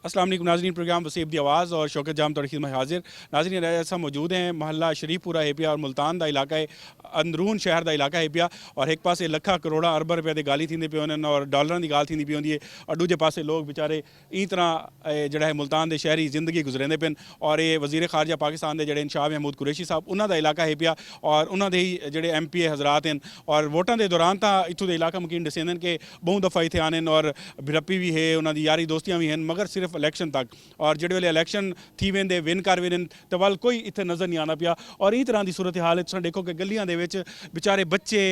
अस्सलाम वालेकुम नाज़रीन, प्रोग्राम वसीब दी आवाज़ और शौकत जाम तड़खीद में हाजिर नाज़रीन ऐसा मौजूद हैं महल्ला शरीफपुरा है पिया और मुल्तान दा इलाका है, अंदरून शहर दा इलाका है पिया और एक पासे लखा करोड़ा अरब रुपए की गाली थी पे उन्होंने और डॉलर की गाल थी पी होंगी है और दूजे पासे लोग बेचारे ई तरह जड़ा है मुल्तान के शहरी जिंदगी गुजरेंदे पे और ये वज़ीर खारजा पाकिस्तान के जड़े शाह महमूद कुरैशी साहब उन्होंने इलाका है पिया और उन्होंने ही जड़े MP हजरात हैं और वोटा के दौरान तो इतों के इलाका मुकीन दसेंदे कि बहु दफ़ा इतने आने और भिड़प्पी भी है उन्होंने यारी दोस्तियाँ भी हैं मगर सिर्फ इलैक्शन तक और जो वेले इलैक्शन थी वेंदे विन कर वेंदे तो वाल कोई इतने नज़र नहीं आना पिया और ई तरह की सूरत हाल तुम देखो कि गलियां दे विच बेचारे बच्चे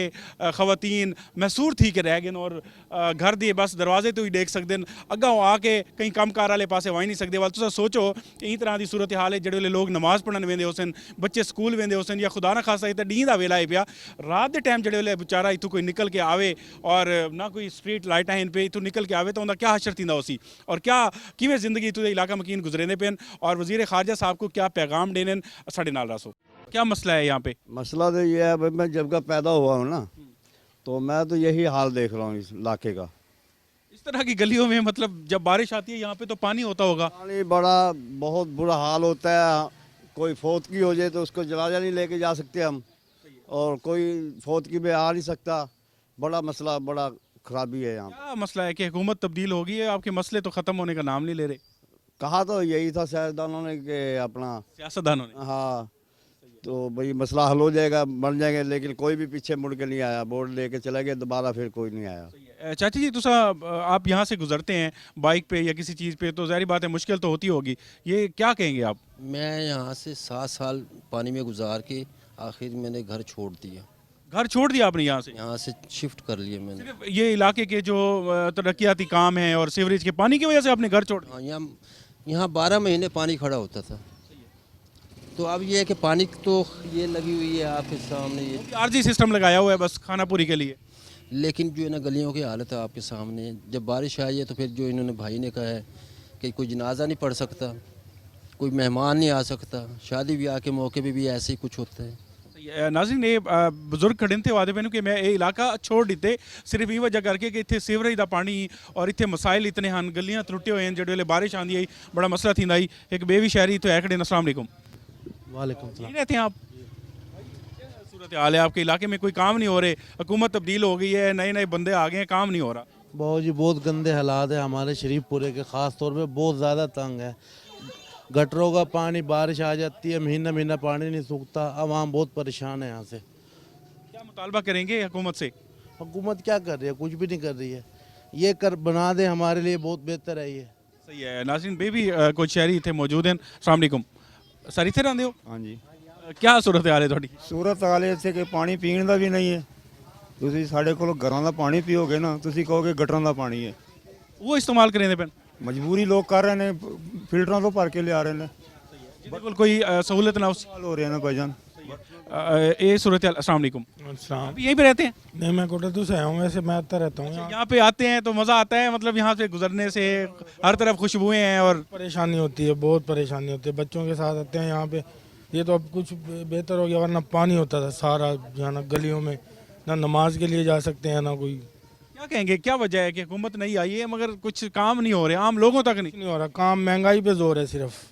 खवातीन महसूर थी के रह गए और घर के बस दरवाजे तो ही देख सकते हैं अग्गा आके कहीं कम कार वाले पासे वही नहीं सकते वाल तुम सोचो ई तरह की सूरत हाल है जो वेले लोग नमाज पढ़न वेंदे होसन बच्चे स्कूल वेंदे होसन या खुदा ना खासा इतना डी का वेला है पिया रात के टाइम जो वेले बेचारा इतों कोई निकल के आवे और ना कोई स्ट्रीट लाइटा हैं पे इतों निकल के आवे तो उनका क्या हशर थी उसी और क्या किमें जिंदगी इतों इलाका मकीन गुजरेंदे पे और वज़ीर खारजा साहब को क्या पैगाम देने साढ़े नाल रसो क्या मसला है यहाँ पे। मसला तो ये है भाई, मैं जब का पैदा हुआ हूँ ना तो मैं तो यही हाल देख रहा हूँ इस इलाके का। इस तरह की गलियों में मतलब जब बारिश आती है यहाँ पे तो पानी होता होगा। पानी बड़ा बहुत बुरा हाल होता है, कोई फौत की हो जाए तो उसको जनाजा नहीं लेके जा सकते हम और कोई फौत की में आ नहीं सकता। बड़ा मसला, बड़ा खराबी है यहाँ। क्या मसला है कि हुकूमत तब्दील होगी है आपके मसले तो ख़त्म होने का नाम नहीं ले रहे। कहा तो यही था सियासतदानों ने कि अपना सियासतदानों ने हाँ तो भाई मसला हल हो जाएगा, बन जाएंगे, लेकिन कोई भी पीछे मुड़ के नहीं आया। बोर्ड लेके चले गए, दोबारा फिर कोई नहीं आया। चाची जी तुसा आप यहाँ से गुजरते हैं बाइक पे या किसी चीज़ पे तो ज़ाहिर बात है मुश्किल तो होती होगी, ये क्या कहेंगे आप। मैं यहाँ से 7 साल पानी में गुजार के आखिर मैंने घर छोड़ दिया। घर छोड़ दिया आपने यहाँ से शिफ्ट कर लिया मैंने। सिर्फ ये इलाके के जो तरक्याती काम हैं और सीवरेज के पानी की वजह से आपने घर छोड़ दिया। हाँ, यहाँ 12 महीने पानी खड़ा होता था तो अब ये है कि पानी तो ये लगी हुई है आपके सामने ये आरजी सिस्टम लगाया हुआ है बस खाना पूरी के लिए, लेकिन जो है ना गलियों की हालत है आपके सामने। जब बारिश आई है तो फिर जो इन्होंने भाई ने कहा है कि कोई जनाजा नहीं पढ़ सकता, कोई मेहमान नहीं आ सकता, शादी ब्याह के मौके पे भी ऐसे ही कुछ होता है। नाज़रीन ये बुजुर्ग खड़े थे वादे मैंने कि मैं ये इलाका छोड़ दिते सिर्फ ये वजह करके कि इतने सीवरेज का पानी और इतने मसाइल इतने हैं, गलियां त्रुटे हुए हैं जो वेले बारिश आती आई बड़ा मसला थी आई। एक बेबी शहरी तो है खड़े। अस्सलाम वालेकुम। वालेकुम यहीं रहते हैं आप। सूरत हाल है आपके इलाके में, कोई काम नहीं हो रहे, हुकूमत तब्दील हो गई है, नए नए बंदे आ गए हैं, काम नहीं हो रहा। बहुत जी बहुत गंदे हालात है हमारे शरीफपुरे के, ख़ास तौर पे बहुत ज़्यादा तंग है। गटरों का पानी बारिश आ जाती है, महीना महीना पानी नहीं सूखता, आवाम बहुत परेशान है यहाँ से। क्या मुतालबा करेंगे हुकूमत से। हुकूमत क्या कर रही है, कुछ भी नहीं कर रही है। ये कर बना दे हमारे लिए बहुत बेहतर है ये। सही है नाज़रीन बेबी कुछ शहरी इतने मौजूद हैं। अस्सलाम वालेकुम सर, इतने रहंदे हो। हाँ जी, क्या सूरत हाल है थोड़ी। सूरत हाल इत्थे कि पानी पीण ਦਾ ਵੀ ਨਹੀਂ ਹੈ। ਤੁਸੀਂ ਸਾਡੇ ਕੋਲ ਘਰਾਂ ਦਾ ਪਾਣੀ ਪੀਓਗੇ ਨਾ ਤੁਸੀਂ ਕਹੋਗੇ ਗਟਰਾਂ ਦਾ ਪਾਣੀ ਹੈ। वो इस्तेमाल करें पे ਮਜਬੂਰੀ ਲੋਕ ਕਰ ਰਹੇ ਨੇ, ਫਿਲਟਰਾਂ ਤੋਂ ਭਰ ਕੇ ਲਿਆ ਰਹੇ ਨੇ। बिल्कुल कोई सहूलत ना उस ਹਾਲ ਹੋ ਰਿਹਾ ਨਾ ਭਾਈजान। ये सूरत हाल। अस्सलाम वालेकुम। सलाम। आप यहीं पे रहते हैं। नहीं, मैं कोटद्दू से आया हूँ, वैसे मैं आता रहता हूँ यहाँ। यहाँ पे आते हैं तो मज़ा आता है, मतलब यहाँ से गुजरने से हर तरफ खुशबुएं हैं और परेशानी होती है, बहुत परेशानी होती है। बच्चों के साथ आते हैं यहाँ पे, ये तो अब कुछ बेहतर हो गया, वरना पानी होता था सारा यहाँ ना गलियों में, ना नमाज के लिए जा सकते हैं ना कोई। क्या कहेंगे क्या वजह है कि हुकूमत नहीं आई है मगर कुछ काम नहीं हो रहे आम लोगों तक नहीं। नहीं हो रहा काम, महंगाई पे जोर है सिर्फ।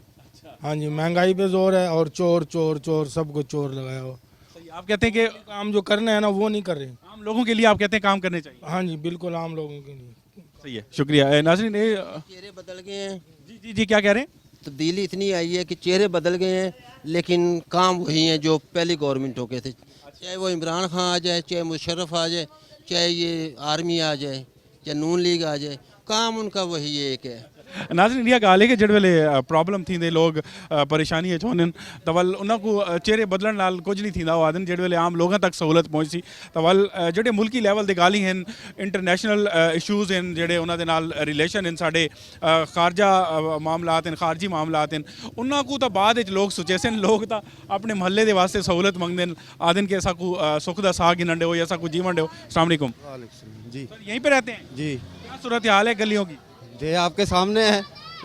हाँ जी, महंगाई पे जोर है और चोर चोर चोर सबको चोर लगाया हो। आप कहते हैं कि काम जो करना है ना वो नहीं कर रहे। आम लोगों के लिए आप कहते हैं काम करने चाहिए। हाँ जी, बिल्कुल आम लोगों के लिए। सही है, शुक्रिया। नाज़रीन ये चेहरे बदल गए हैं। जी जी जी क्या कह रहे हैं। तब्दीली इतनी आई है कि चेहरे बदल गए हैं लेकिन काम वही हैं जो पहली गवर्नमेंटों के थे। चाहे वो इमरान खान आ जाए, चाहे मुशर्रफ आ जाए, चाहे ये आर्मी आ जाए, चाहे नून लीग आ जाए, काम उनका वही एक है। नाज़रीन इहा ॻाल्हि है कि जॾहिं वेले प्रॉब्लम थींदे लोग परेशानी चवंदा त वल उन को चेहरे बदलण नाल कुछ नहीं थींदा हुआ जॾहिं वेले आम लोगों तक सहूलत पहुंची त वल जॾहिं मुल्की लैवल ते ॻाल्हि हैं इंटरनेशनल इशूज़ हैं जड़े उन्होंने नाल रिलेशन हैं साढ़े खारजा मामलात हैं खारजी मामलात हैं उन्होंने को तो बाद लोग सोचे सन लोग तो अपने महल्ले के वास्ते सहूलत मंगते हैं आदन के असा को सुख का साग गिनन हो या असा को जीवन हो। अस्सलाम वालेकुम। जी यहीं पे रहते हैं जी क्या सूरत हाल है गलियों की। ये आपके सामने है,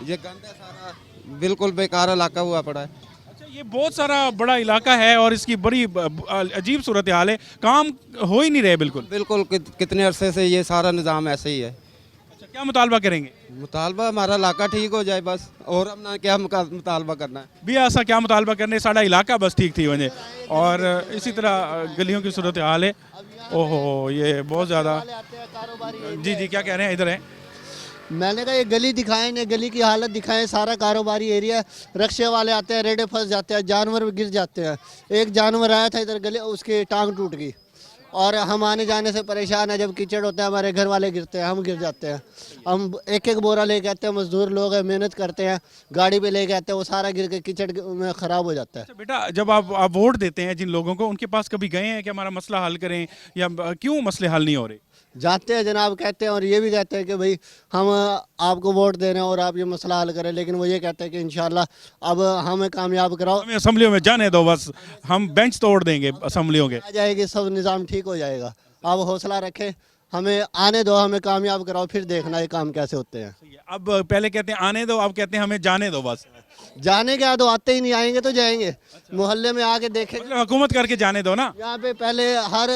ये गंदा सारा बिल्कुल बेकार इलाका हुआ पड़ा है। अच्छा ये बहुत सारा बड़ा इलाका है और इसकी बड़ी अजीब सूरत हाल है, काम हो ही नहीं रहे बिल्कुल। बिल्कुल कितने अरसे से ये सारा निज़ाम ऐसे ही है। अच्छा क्या मुतालबा करेंगे? मुतालबा हमारा इलाका ठीक हो जाए बस, और हमने क्या मुतालबा करना है। भी ऐसा क्या मुतालबा करने, साड़ा इलाका बस ठीक थी वजह। और इसी तरह गलियों की सूरत हाल है। ओहो, ये बहुत ज़्यादा। जी जी, क्या कह रहे हैं? इधर है। मैंने कहा ये गली दिखाएं, इन्हें गली की हालत दिखाएं। सारा कारोबारी एरिया, रिक्शे वाले आते हैं, रेडे फंस जाते हैं, जानवर भी गिर जाते हैं। एक जानवर आया था इधर गली, उसकी टांग टूट गई। और हम आने जाने से परेशान है, जब कीचड़ होता है हमारे घर वाले गिरते हैं, हम गिर जाते हैं। हम एक एक बोरा लेके आते हैं, मजदूर लोग हैं, मेहनत करते हैं, गाड़ी पे लेके आते हैं, वो सारा गिर के कीचड़ में ख़राब हो जाता है। अच्छा बेटा, जब आप वोट देते हैं जिन लोगों को, उनके पास कभी गए हैं कि हमारा मसला हल करें, या क्यों मसले हल नहीं हो रहे? जाते हैं जनाब, कहते हैं, और ये भी कहते हैं कि भाई हम आपको वोट दे रहे हैं और आप ये मसला हल करें, लेकिन वो ये कहते हैं कि इंशाल्लाह अब हमें कामयाब कराओ, हमें असम्बलियों में जाने दो, बस हम बेंच तोड़ देंगे असम्बलियों के। आ जाएगी, सब निज़ाम ठीक हो जाएगा। आप हौसला रखें, हमें आने दो, हमें कामयाब कराओ, फिर देखना ये काम कैसे होते हैं। अब पहले कहते हैं आने दो, अब कहते हैं हमें जाने दो बस। जाने के बाद आते ही नहीं, आएंगे तो जाएंगे। मोहल्ले में आके देखेंगे। मतलब हुकूमत करके जाने दो ना। यहाँ पे पहले हर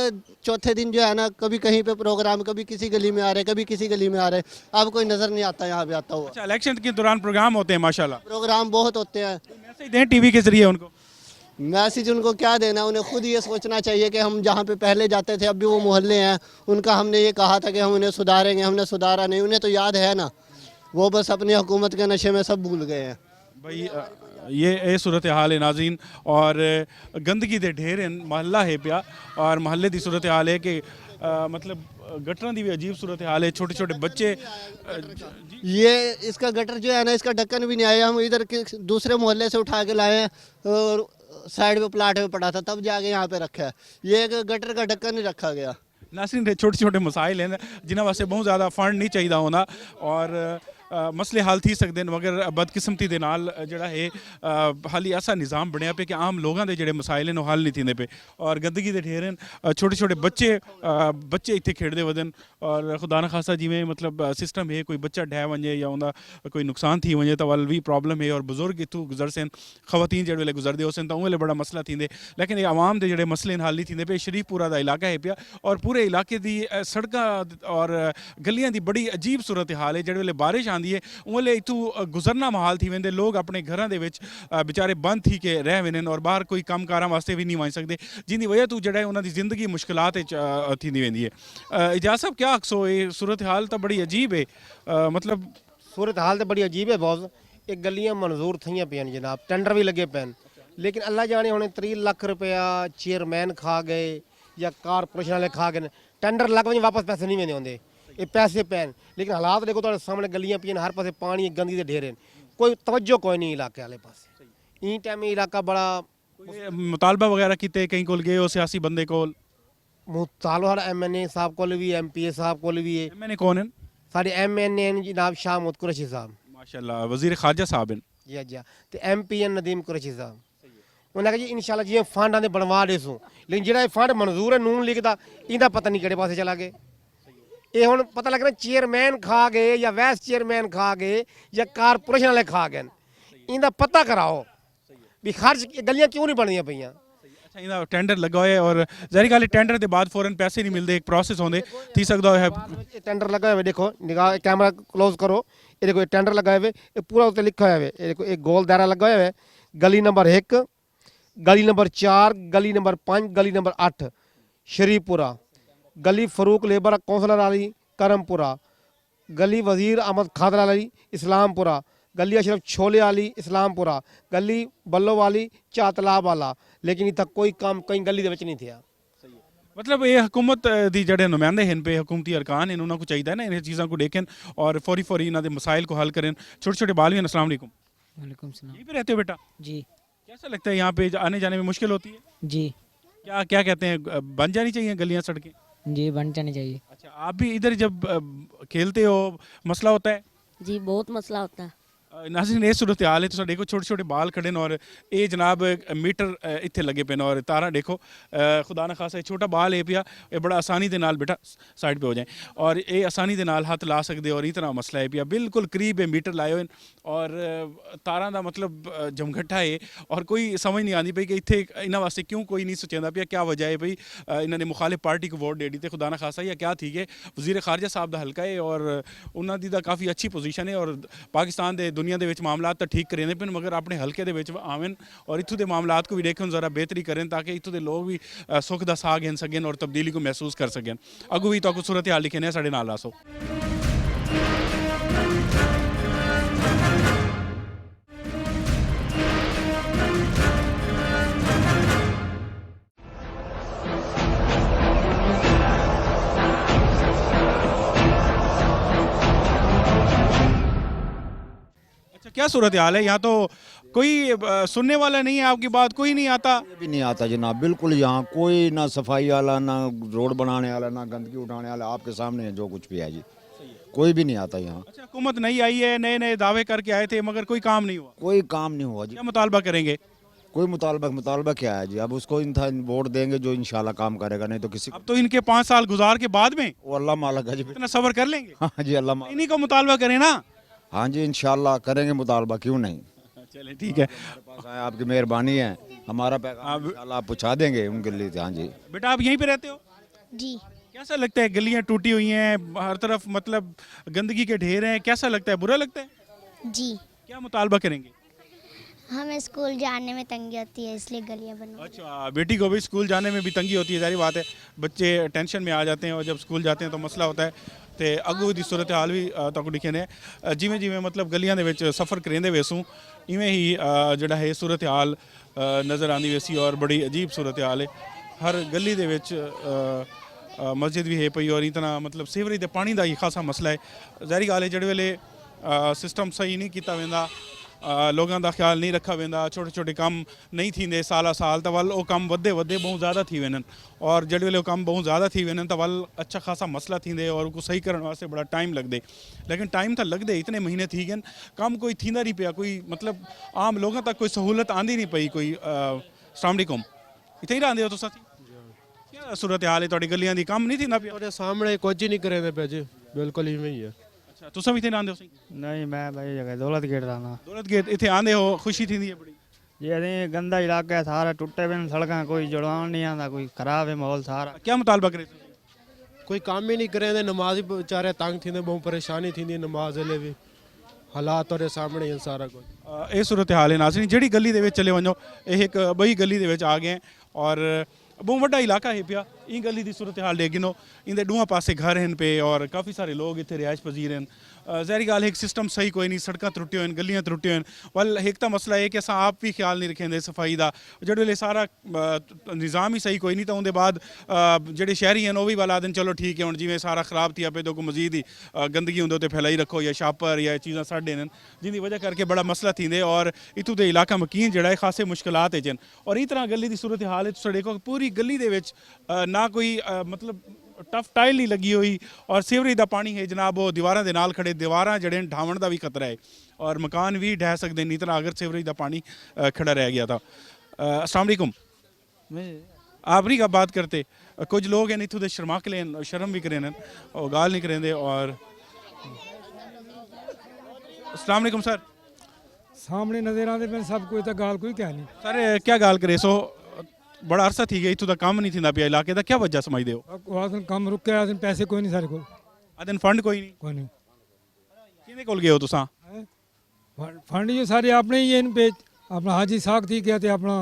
चौथे दिन जो है ना, कभी कहीं पे प्रोग्राम, कभी किसी गली में आ रहे, कभी किसी गली में आ रहे, अब कोई नजर नहीं आता यहाँ पे आता हुआ। अच्छा, इलेक्शन के दौरान प्रोग्राम होते हैं माशाल्लाह। प्रोग्राम बहुत होते हैं। मैसेज दें टीवी के जरिए उनको। मैसेज उनको क्या देना, उन्हें खुद ये सोचना चाहिए कि हम जहाँ पे पहले जाते थे, अब भी वो मोहल्ले हैं, उनका हमने ये कहा था कि हम उन्हें सुधारेंगे, हमने सुधारा नहीं। उन्हें तो याद है ना, वो बस अपनी हुकूमत के नशे में सब भूल गए हैं। भाई ये सूरत हाल है नाज़रीन, और गंदगी दे ढेर हैं, महल्ला है पिया, और महल्ले की सूरत हाल है कि मतलब गटरां दी भी अजीब सूरत हाल है। छोटे छोटे बच्चे ये इसका गटर जो है ना, इसका ढक्कन भी नहीं आया। हम इधर के दूसरे मोहल्ले से उठा के लाए हैं, और साइड पे प्लाट में पड़ा था, तब जाके यहाँ पे रखा है। ये एक गटर का ढक्कन नहीं रखा गया। नाज़रीन, छोटे छोटे मसाइल हैं जिन्होंने वास्ते बहुत ज़्यादा फंड नहीं चाहिए होना, और मसले हल थी सकते हैं, मगर बदकिस्मती दे नाल जिहड़ा है हाली ऐसा निज़ाम बनया पे कि आम लोगों के जिहड़े मसाइल हैं हल नहीं थींदे पे, और गंदगी दे ढेर हैं। छोटे छोटे बच्चे इत्थे खेडदे वदन, और खुदा ना खासा जिवें मतलब सिस्टम है, कोई बच्चा ढह वजे या उनका कोई नुकसान थी वजे तो वल भी प्रॉब्लम है, और बुजुर्ग इत्थों गुजरसन, खवातीन जिहड़े वेले गुजरदे होसन तो उन बड़ा मसला थींदे। लेकिन ये आवाम के जिहड़े मसले हल नहीं थींदे पे। शरीफपुरा का इलाका है पिया, और पूरे इलाके की सड़कों और गलियां की बड़ी अजीब सूरत हाल है। जिहड़े वेले बारिश आती है उन्हें इतों गुजरना महाल थी वेंदे, लोग अपने घरों के बेचारे बंद थी के रह वेंदे, और बाहर कोई काम कारां वास्ते भी नहीं वही सकते, जिंदी वजह तो जड़ा उन्होंने जिंदगी मुश्किलात थी वेंदी है। इजाज़ साहब, क्या आखसो, ये सूरत हाल तो बड़ी अजीब है, मतलब सूरत हाल तो बड़ी अजीब है बॉस। एक गलियां मंजूर थी पैन जनाब, टेंडर भी लगे पैन, लेकिन अल्लाह जाने हुणे 30 लाख रुपया चेयरमैन खा गए या कारपोरेशन वाले खा गए। टेंडर लग वजे वापस पैसे नहीं वेंदे होंदे, ये पैसे पैन। लेकिन हालात देखो तो सामने गलियां पियन, हर पासे पानी गंदगी के ढेर हैं, कोई तवज्जो कोई नहीं इलाके वाले पास। ई टाइम इलाका बड़ा मुतालबा वगैरह किते, कहीं कोल गए हो सियासी बंदे कोल? मुतालबा MNA साहब को भी, MPA साहब को भी है। MNA कौन है? साढ़े MNA जनाब शाह महमूद कुरैशी साहब, माशाल्लाह, वजीर खारजा साहब हैं। जी जी, तो MP नदीम कुरैशी साहब। उन्हें कहा जी इंशाल्लाह जी फंड आने बनवा देसूँ, लेकिन जो फंड मंजूर है नून लीग का, इनका पता नहीं किहड़े पासे चला गए। ये हुण पता लग रहा चेयरमैन खा गए या वाइस चेयरमैन खा गए या कारपोरेशन वाले खा गए, इनका पता कराओ भी खर्च गलियां क्यों नहीं बनदियां पईयां। अच्छा, इनका टेंडर लगा हुआ है, और ज़ाहिर गल टेंडर के बाद फौरन पैसे नहीं मिलते, एक प्रोसेस होंदे थी सकदा है। टेंडर लगा हुआ है, देखो निगाह कैमरा क्लोज करो, ये देखो ये टेंडर लगा हुआ है, ये पूरा उत्ते लिखा हुआ है, ये देखो एक गोल दायरा लगा हुआ है, गली नंबर 1, गली नंबर 4, गली नंबर 5, गली नंबर 8 शरीफपुरा, गली फरूक लेबर कौंसलर अली करमपुरा, गली वजीर अहमद खादर अली इस्लामपुरा, गली अशरफ छोले वाली इस्लामपुरा, गली बल्लो वाली चातलाब वाला। लेकिन इतना कोई काम कहीं गली के नहीं थे। मतलब ये हुकूमत दी जड़े नुमाइंदे हैं पे, हुकूमती अरकान हैं, उन्होंने को चाहिए ना इन चीज़ों को देखें और फौरी इन्होंने मसाइल को हल करें। छोटे छोटे बाल भी हैं। अस्सलाम वालेकुम। वालेकुम सलाम। यहीं पे रहते हो बेटा? जी। कैसा लगता है यहाँ पे आने जाने में मुश्किल होती है? जी। क्या क्या कहते हैं, बन जानी चाहिए गलियाँ सड़कें? जी, बन जानी चाहिए। अच्छा, आप भी इधर जब खेलते हो मसला होता है? जी, बहुत मसला होता है। नाज़रीन ये सूरत हाल है तो देखो छोटे छोटे बाल खड़े न और ये जनाब मीटर इत्थे लगे पे न और तारा देखो खुदा ना खासा छोटा बाल है पिया ये बड़ा आसानी दे नाल बेटा साइड पे हो जाए और ये आसानी दे नाल हाथ ला सकते और इतना मसला है पिया बिल्कुल करीब है मीटर लाए हुए और तारा का मतलब जमघट्टा है और कोई समझ नहीं आती पई कि इत्थे इन्हां वास्ते क्यों कोई नहीं सोचेंदा पिया क्या वजह है भाई इन्होंने मुखालिफ पार्टी को वोट दे दी खुदा ना खासा या क्या थी कि वज़ीर खारजा साहब का हल्का है और उन्हों की काफ़ी अच्छी पोजीशन है और पाकिस्तान के दुनिया के मामलात तो ठीक करेंदे पे मगर अपने हल्के दे आवन और इत्थों के मामलात को भी देखें ज़रा बेहतरी करें ताकि इत्थों के लोग भी सुख का साह गिन सकें और तब्दीली को महसूस कर सकें अगू भी तो सूरत हाल लिखे ने साढ़े नाल आसो क्या सूरत हाल है यहाँ तो कोई सुनने वाला नहीं है आपकी बात कोई नहीं आता भी नहीं आता जनाब बिल्कुल यहाँ कोई ना सफाई वाला ना रोड बनाने वाला ना गंदगी उठाने वाला आपके सामने है जो कुछ भी है जी कोई भी नहीं आता यहाँ अच्छा हुकूमत नई आई है नए नए दावे करके आए थे मगर कोई काम नहीं हुआ कोई काम नहीं हुआ जी क्या मुतालबा करेंगे कोई मुतालबा क्या है जी अब उसको वोट देंगे जो इंशाल्लाह काम करेगा नहीं तो किसी अब तो इनके 5 साल गुजार के बाद में वो अल्लाह मालिक है जी इतना सब्र कर लेंगे हाँ जी अल्लाह मालिक इन्हीं को मुतालबा करें ना हाँ जी इंशाल्लाह करेंगे मुतालबा क्यों नहीं चले ठीक है हमारे पास आए आपकी मेहरबानी है हमारा पैगाम इंशाल्लाह आप पहुँचा देंगे उनके लिए हाँ जी बेटा आप यहीं पे रहते हो जी कैसा लगता है गलियां टूटी हुई हैं हर तरफ मतलब गंदगी के ढेर हैं कैसा लगता है बुरा लगता है जी क्या मुतालबा करेंगे हमें स्कूल जाने में तंगी होती है इसलिए गलियां बनवा अच्छा बेटी को भी स्कूल जाने में भी तंगी होती है जारी बात है बच्चे टेंशन में आ जाते हैं और जब स्कूल जाते हैं तो मसला होता है तो अगू की सूरत हाल भी तक लिखे ने जिमें जिमें मतलब गलियां दे विच सफ़र करेंदे वेसूँ इवें ही जिहड़ा है सूरत हाल नज़र आती वैसी और बड़ी अजीब सूरत हाल है हर गली दे विच मस्जिद भी है पई और इतना मतलब सीवरेज के पानी का ही खासा मसला है ज़ाहिर गाल है जिहड़े वेले सिस्टम सही नहीं किया वेंदा लोगों का ख्याल नहीं रखा वेंदा छोटे छोटे काम नहीं थींदे साल साल तो वल वो कम वधे वधे बहुत ज़्यादा थी वञनि और जॾहिं वेले कम बहुत ज़्यादा थी वञनि तो वल अच्छा खासा मसला थींदे और उनको सही करने वास्ते बड़ा टाइम लगदे लेकिन टाइम तो लगदे इतने महीने थी गए कम कोई थींदा नहीं पिया कोई मतलब आम लोगों तक कोई सहूलत आंदी नहीं पई कोई अस्सलाम वालेकुम इत्थे ही रहंदे हो तुसां क्या सूरत हाल है तुहाडी गलियां दी कम नहीं थींदा पिया और सामने कुछ नहीं करेंदे पे जी बिल्कुल ही ही है अच्छा तुसां भी इत्थे रहंदे हो नहीं मैं भाई जगह दौलत गेट दा ना दौलत गेट इत्थे आंदे हो खुशी थींदी है बड़ी ये असें गंदा इलाका है सारा टुटे पे सड़क कोई जुड़वान नहीं आंदा कोई खराब है माहौल सारा क्या मुतालबा करे कोई काम ही नहीं करेंदे नमाज ही बेचारे तंग थींदे बहुत परेशानी थींदी नमाज ले भी हालात और सामने ही सारा कुछ ये सूरत हाल है नाज़रीन जिहड़ी गली दे विच चले वञो ये एक बई गली दे विच आ गए और बहुत वड्डा इलाका है पिया ई गली की सूरत हाल दे गिनो इंदे दूआ पासे घर हैं पे और काफ़ी सारे लोग इतने रिहायश पजीर हैं ज़ाहिर गाल एक सिस्टम सही कोई नहीं सड़क त्रुटियो हैं गलियां त्रुटियो हैं वल एक तो मसला है कि अस आप भी ख्याल नहीं रखेंदे सफाई का जो वेले सारा निज़ाम ही सही कोई नहीं तो उनके बाद जेडे शहरी हैं वो भी वाल आदन चलो ठीक है हम जिमें सारा खराब थी पे तो मजीद ही गंदगी उनके फैलाई रखो या छापर या चीज़ा साढ़े न जिंदी वजह करके बड़ा मसला थींदे और इतों के इलाका मकीन जड़ा है खासे मुश्किलात जन और इस तरह गली की सूरत हाल है देखो पूरी गली दे विच ना कोई मतलब टफ टाइल नहीं लगी हुई और सीवरेज का पानी है जनाब वो दीवारों के नाल खड़े दीवार जड़े ढावन का भी खतरा है और मकान भी ढह सकते हैं इतना अगर सीवरेज का पानी खड़ा रह गया था अस्सलाम वालेकुम आप नहीं बात करते कुछ लोग हैं इतों शर्माक लेन शर्म भी करें और गाल नहीं करेंदे और अस्सलाम वालेकुम सर सामने नजर आते पे सब कोई तो गाल कोई क्या नहीं सर क्या गाल करे सो बड़ा अरसा थी गया इतों का काम नहीं थी पिया इलाके का क्या वजह समझते हो कम रुक के पैसे कोई नहीं सारे को आदन फंड कोई नहीं कोई नहीं किहदे कोल गए हो तुसां फंड जो सारे अपने ही इन पे अपना हाजी साख थी गया थे अपना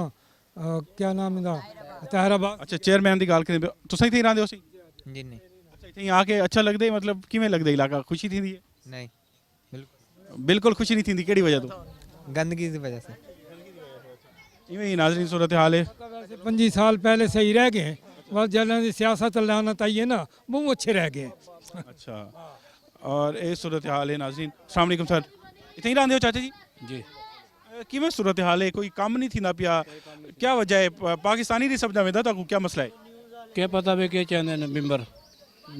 क्या नाम इंदा तहराबाद अच्छा चेयरमैन की गल करें तुसां इत्थे ही रहंदे हो सी जी नहीं अच्छा इत्थे आके अच्छा लगदे मतलब किवें लगदे इलाका खुशी थींदी है नहीं बिल्कुल खुशी नहीं थींदी केड़ी वजह तो गंदगी की वजह से इवें ही नाज़रीन सूरत हाल है 25 साल पहले सही रह गए बस जल्द सियासत लाना चाहिए ना बहुत अच्छे रह गए अच्छा और ये सूरत हाल है नाज़रीन अस्सलाम वालेकुम सर इतने ही रहंदे हो चाचा जी जी किवें सूरत हाल है कोई काम नहीं थींदा पिया क्या वजह है पाकिस्तानी नहीं समझा वेंदा तो क्या मसला है क्या पता भी क्या चाहते हैं मिम्बर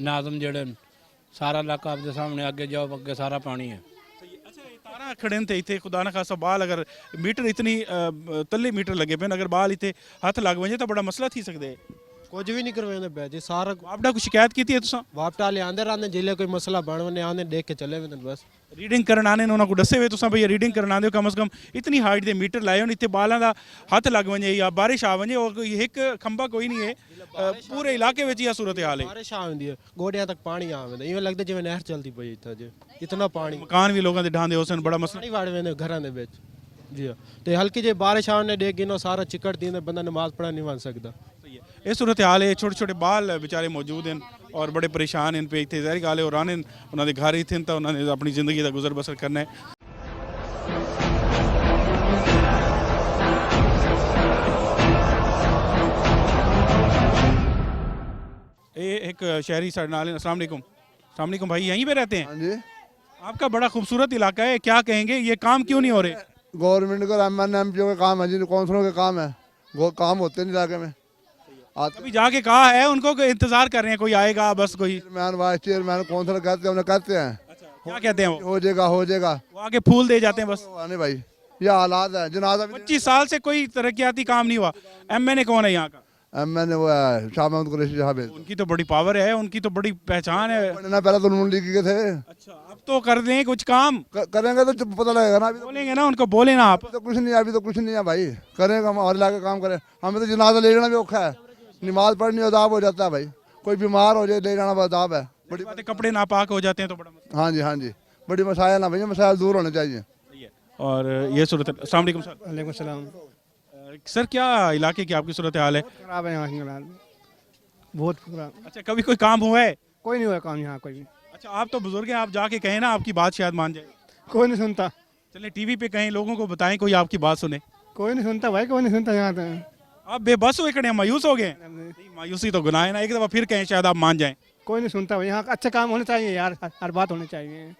नाजम जड़े सारा इलाका आपके सामने आगे जाओ अगे सारा पानी है 12 खड़े थे इतने खुदा न खासा बाल अगर मीटर इतनी तले मीटर लगे पे अगर बाल इतने हथ लग वजे तो बड़ा मसला थी सकते कुछ भी नहीं करवाने पे जी सारा आपदा को शिकायत की थी तुसा वापटा ले आंदे रहंदे जिले कोई मसला बनवने आंदे देख के चले वेंदे बस रीडिंग करन आने उन्होंने को दसे हुए तुसा भई रीडिंग करन आंदे कम से कम इतनी हाइट दे मीटर लाए इतने बालों का हथ लग वजे या बारिश आ वजे और कोई एक खंबा कोई नहीं है पूरे इलाके में यह सूरत हाल है बारिश आंदी है गोडियां तक पानी आवेंदा इवें लगदा जिवें नहर चलदी पई इत्थे जी इतना पानी मकान भी लोगों के ढांदे होसन बड़ा मसला पानी वाड़ वेंदे घरां दे विच जी ते हल्की जे बारिश आने देख गिनो सारा चिकड़ दींदे बंदा नमाज पढ़ा नहीं वन सकदा ये सूरत हाल है छोटे छोटे बाल बेचारे मौजूद हैं और बड़े परेशान इन पे इतने ज़ाहिर गाल है और आने उन्होंने घर ही थे तो उन्होंने अपनी ज़िंदगी का गुजर बसर करना है ये एक शहरी साढ़े नाल अस्सलाम वालेकुम भाई यहीं पे रहते हैं हाँ जी आपका बड़ा खूबसूरत इलाका है क्या कहेंगे ये काम क्यों नहीं हो रहे गवर्नमेंट का MNMPO का काम है जी काउंसलों का काम है वो काम होते नहीं इलाके में अभी जाके कहा है उनको इंतजार कर रहे हैं कोई आएगा बस कोई चेयरमैन वाइस चेयरमैन काउंसलर कहते हैं उन्हें कहते हैं क्या कहते हैं वो हो जाएगा वो आके फूल दे जाते हैं बस नहीं भाई ये हालात है जनाजा 25 साल से कोई तरक्याती काम नहीं हुआ MNA कौन है यहाँ का मैंने वो है शाह महमूद कुरैशी साहब उनकी तो बड़ी पावर है उनकी तो बड़ी पहचान है ना पहले तो नून लीग के थे अच्छा अब तो कर दें कुछ काम करेंगे तो पता लगेगा ना अभी बोलेंगे ना उनको बोले ना आप तो कुछ नहीं अभी तो कुछ नहीं है भाई करेंगे हम और लाके काम करें हमें तो जनाजा ले जाना भी औखा है नमाज पढ़नी अदाब हो जाता है भाई कोई बीमार हो जाए ले जाना अदाब है बड़ी बात है कपड़े नापाक हो जाते हैं तो बड़ा हाँ जी बड़ी मसाइल ना भैया मसाइल दूर होने चाहिए और ये सूरत अस्सलाम वालेकुम सर वालेकुम सलाम सर क्या इलाके की आपकी सूरत हाल है खराब है यहाँ की हाल बहुत खराब अच्छा कभी कोई काम हुआ है कोई नहीं हुआ काम यहाँ कोई भी अच्छा आप तो बुजुर्ग हैं आप जाके कहें ना आपकी बात शायद मान जाए कोई नहीं सुनता चलिए टीवी पे कहें लोगों को बताएं कोई आपकी बात सुने कोई नहीं सुनता भाई कोई नहीं सुनता यहाँ तो आप बेबस हुए खड़े हैं मायूस हो गए मायूसी तो गुनाह है ना एक दफ़ा फिर कहें शायद आप मान जाएं कोई नहीं सुनता भाई यहाँ अच्छा काम होना चाहिए यार हर बात होनी चाहिए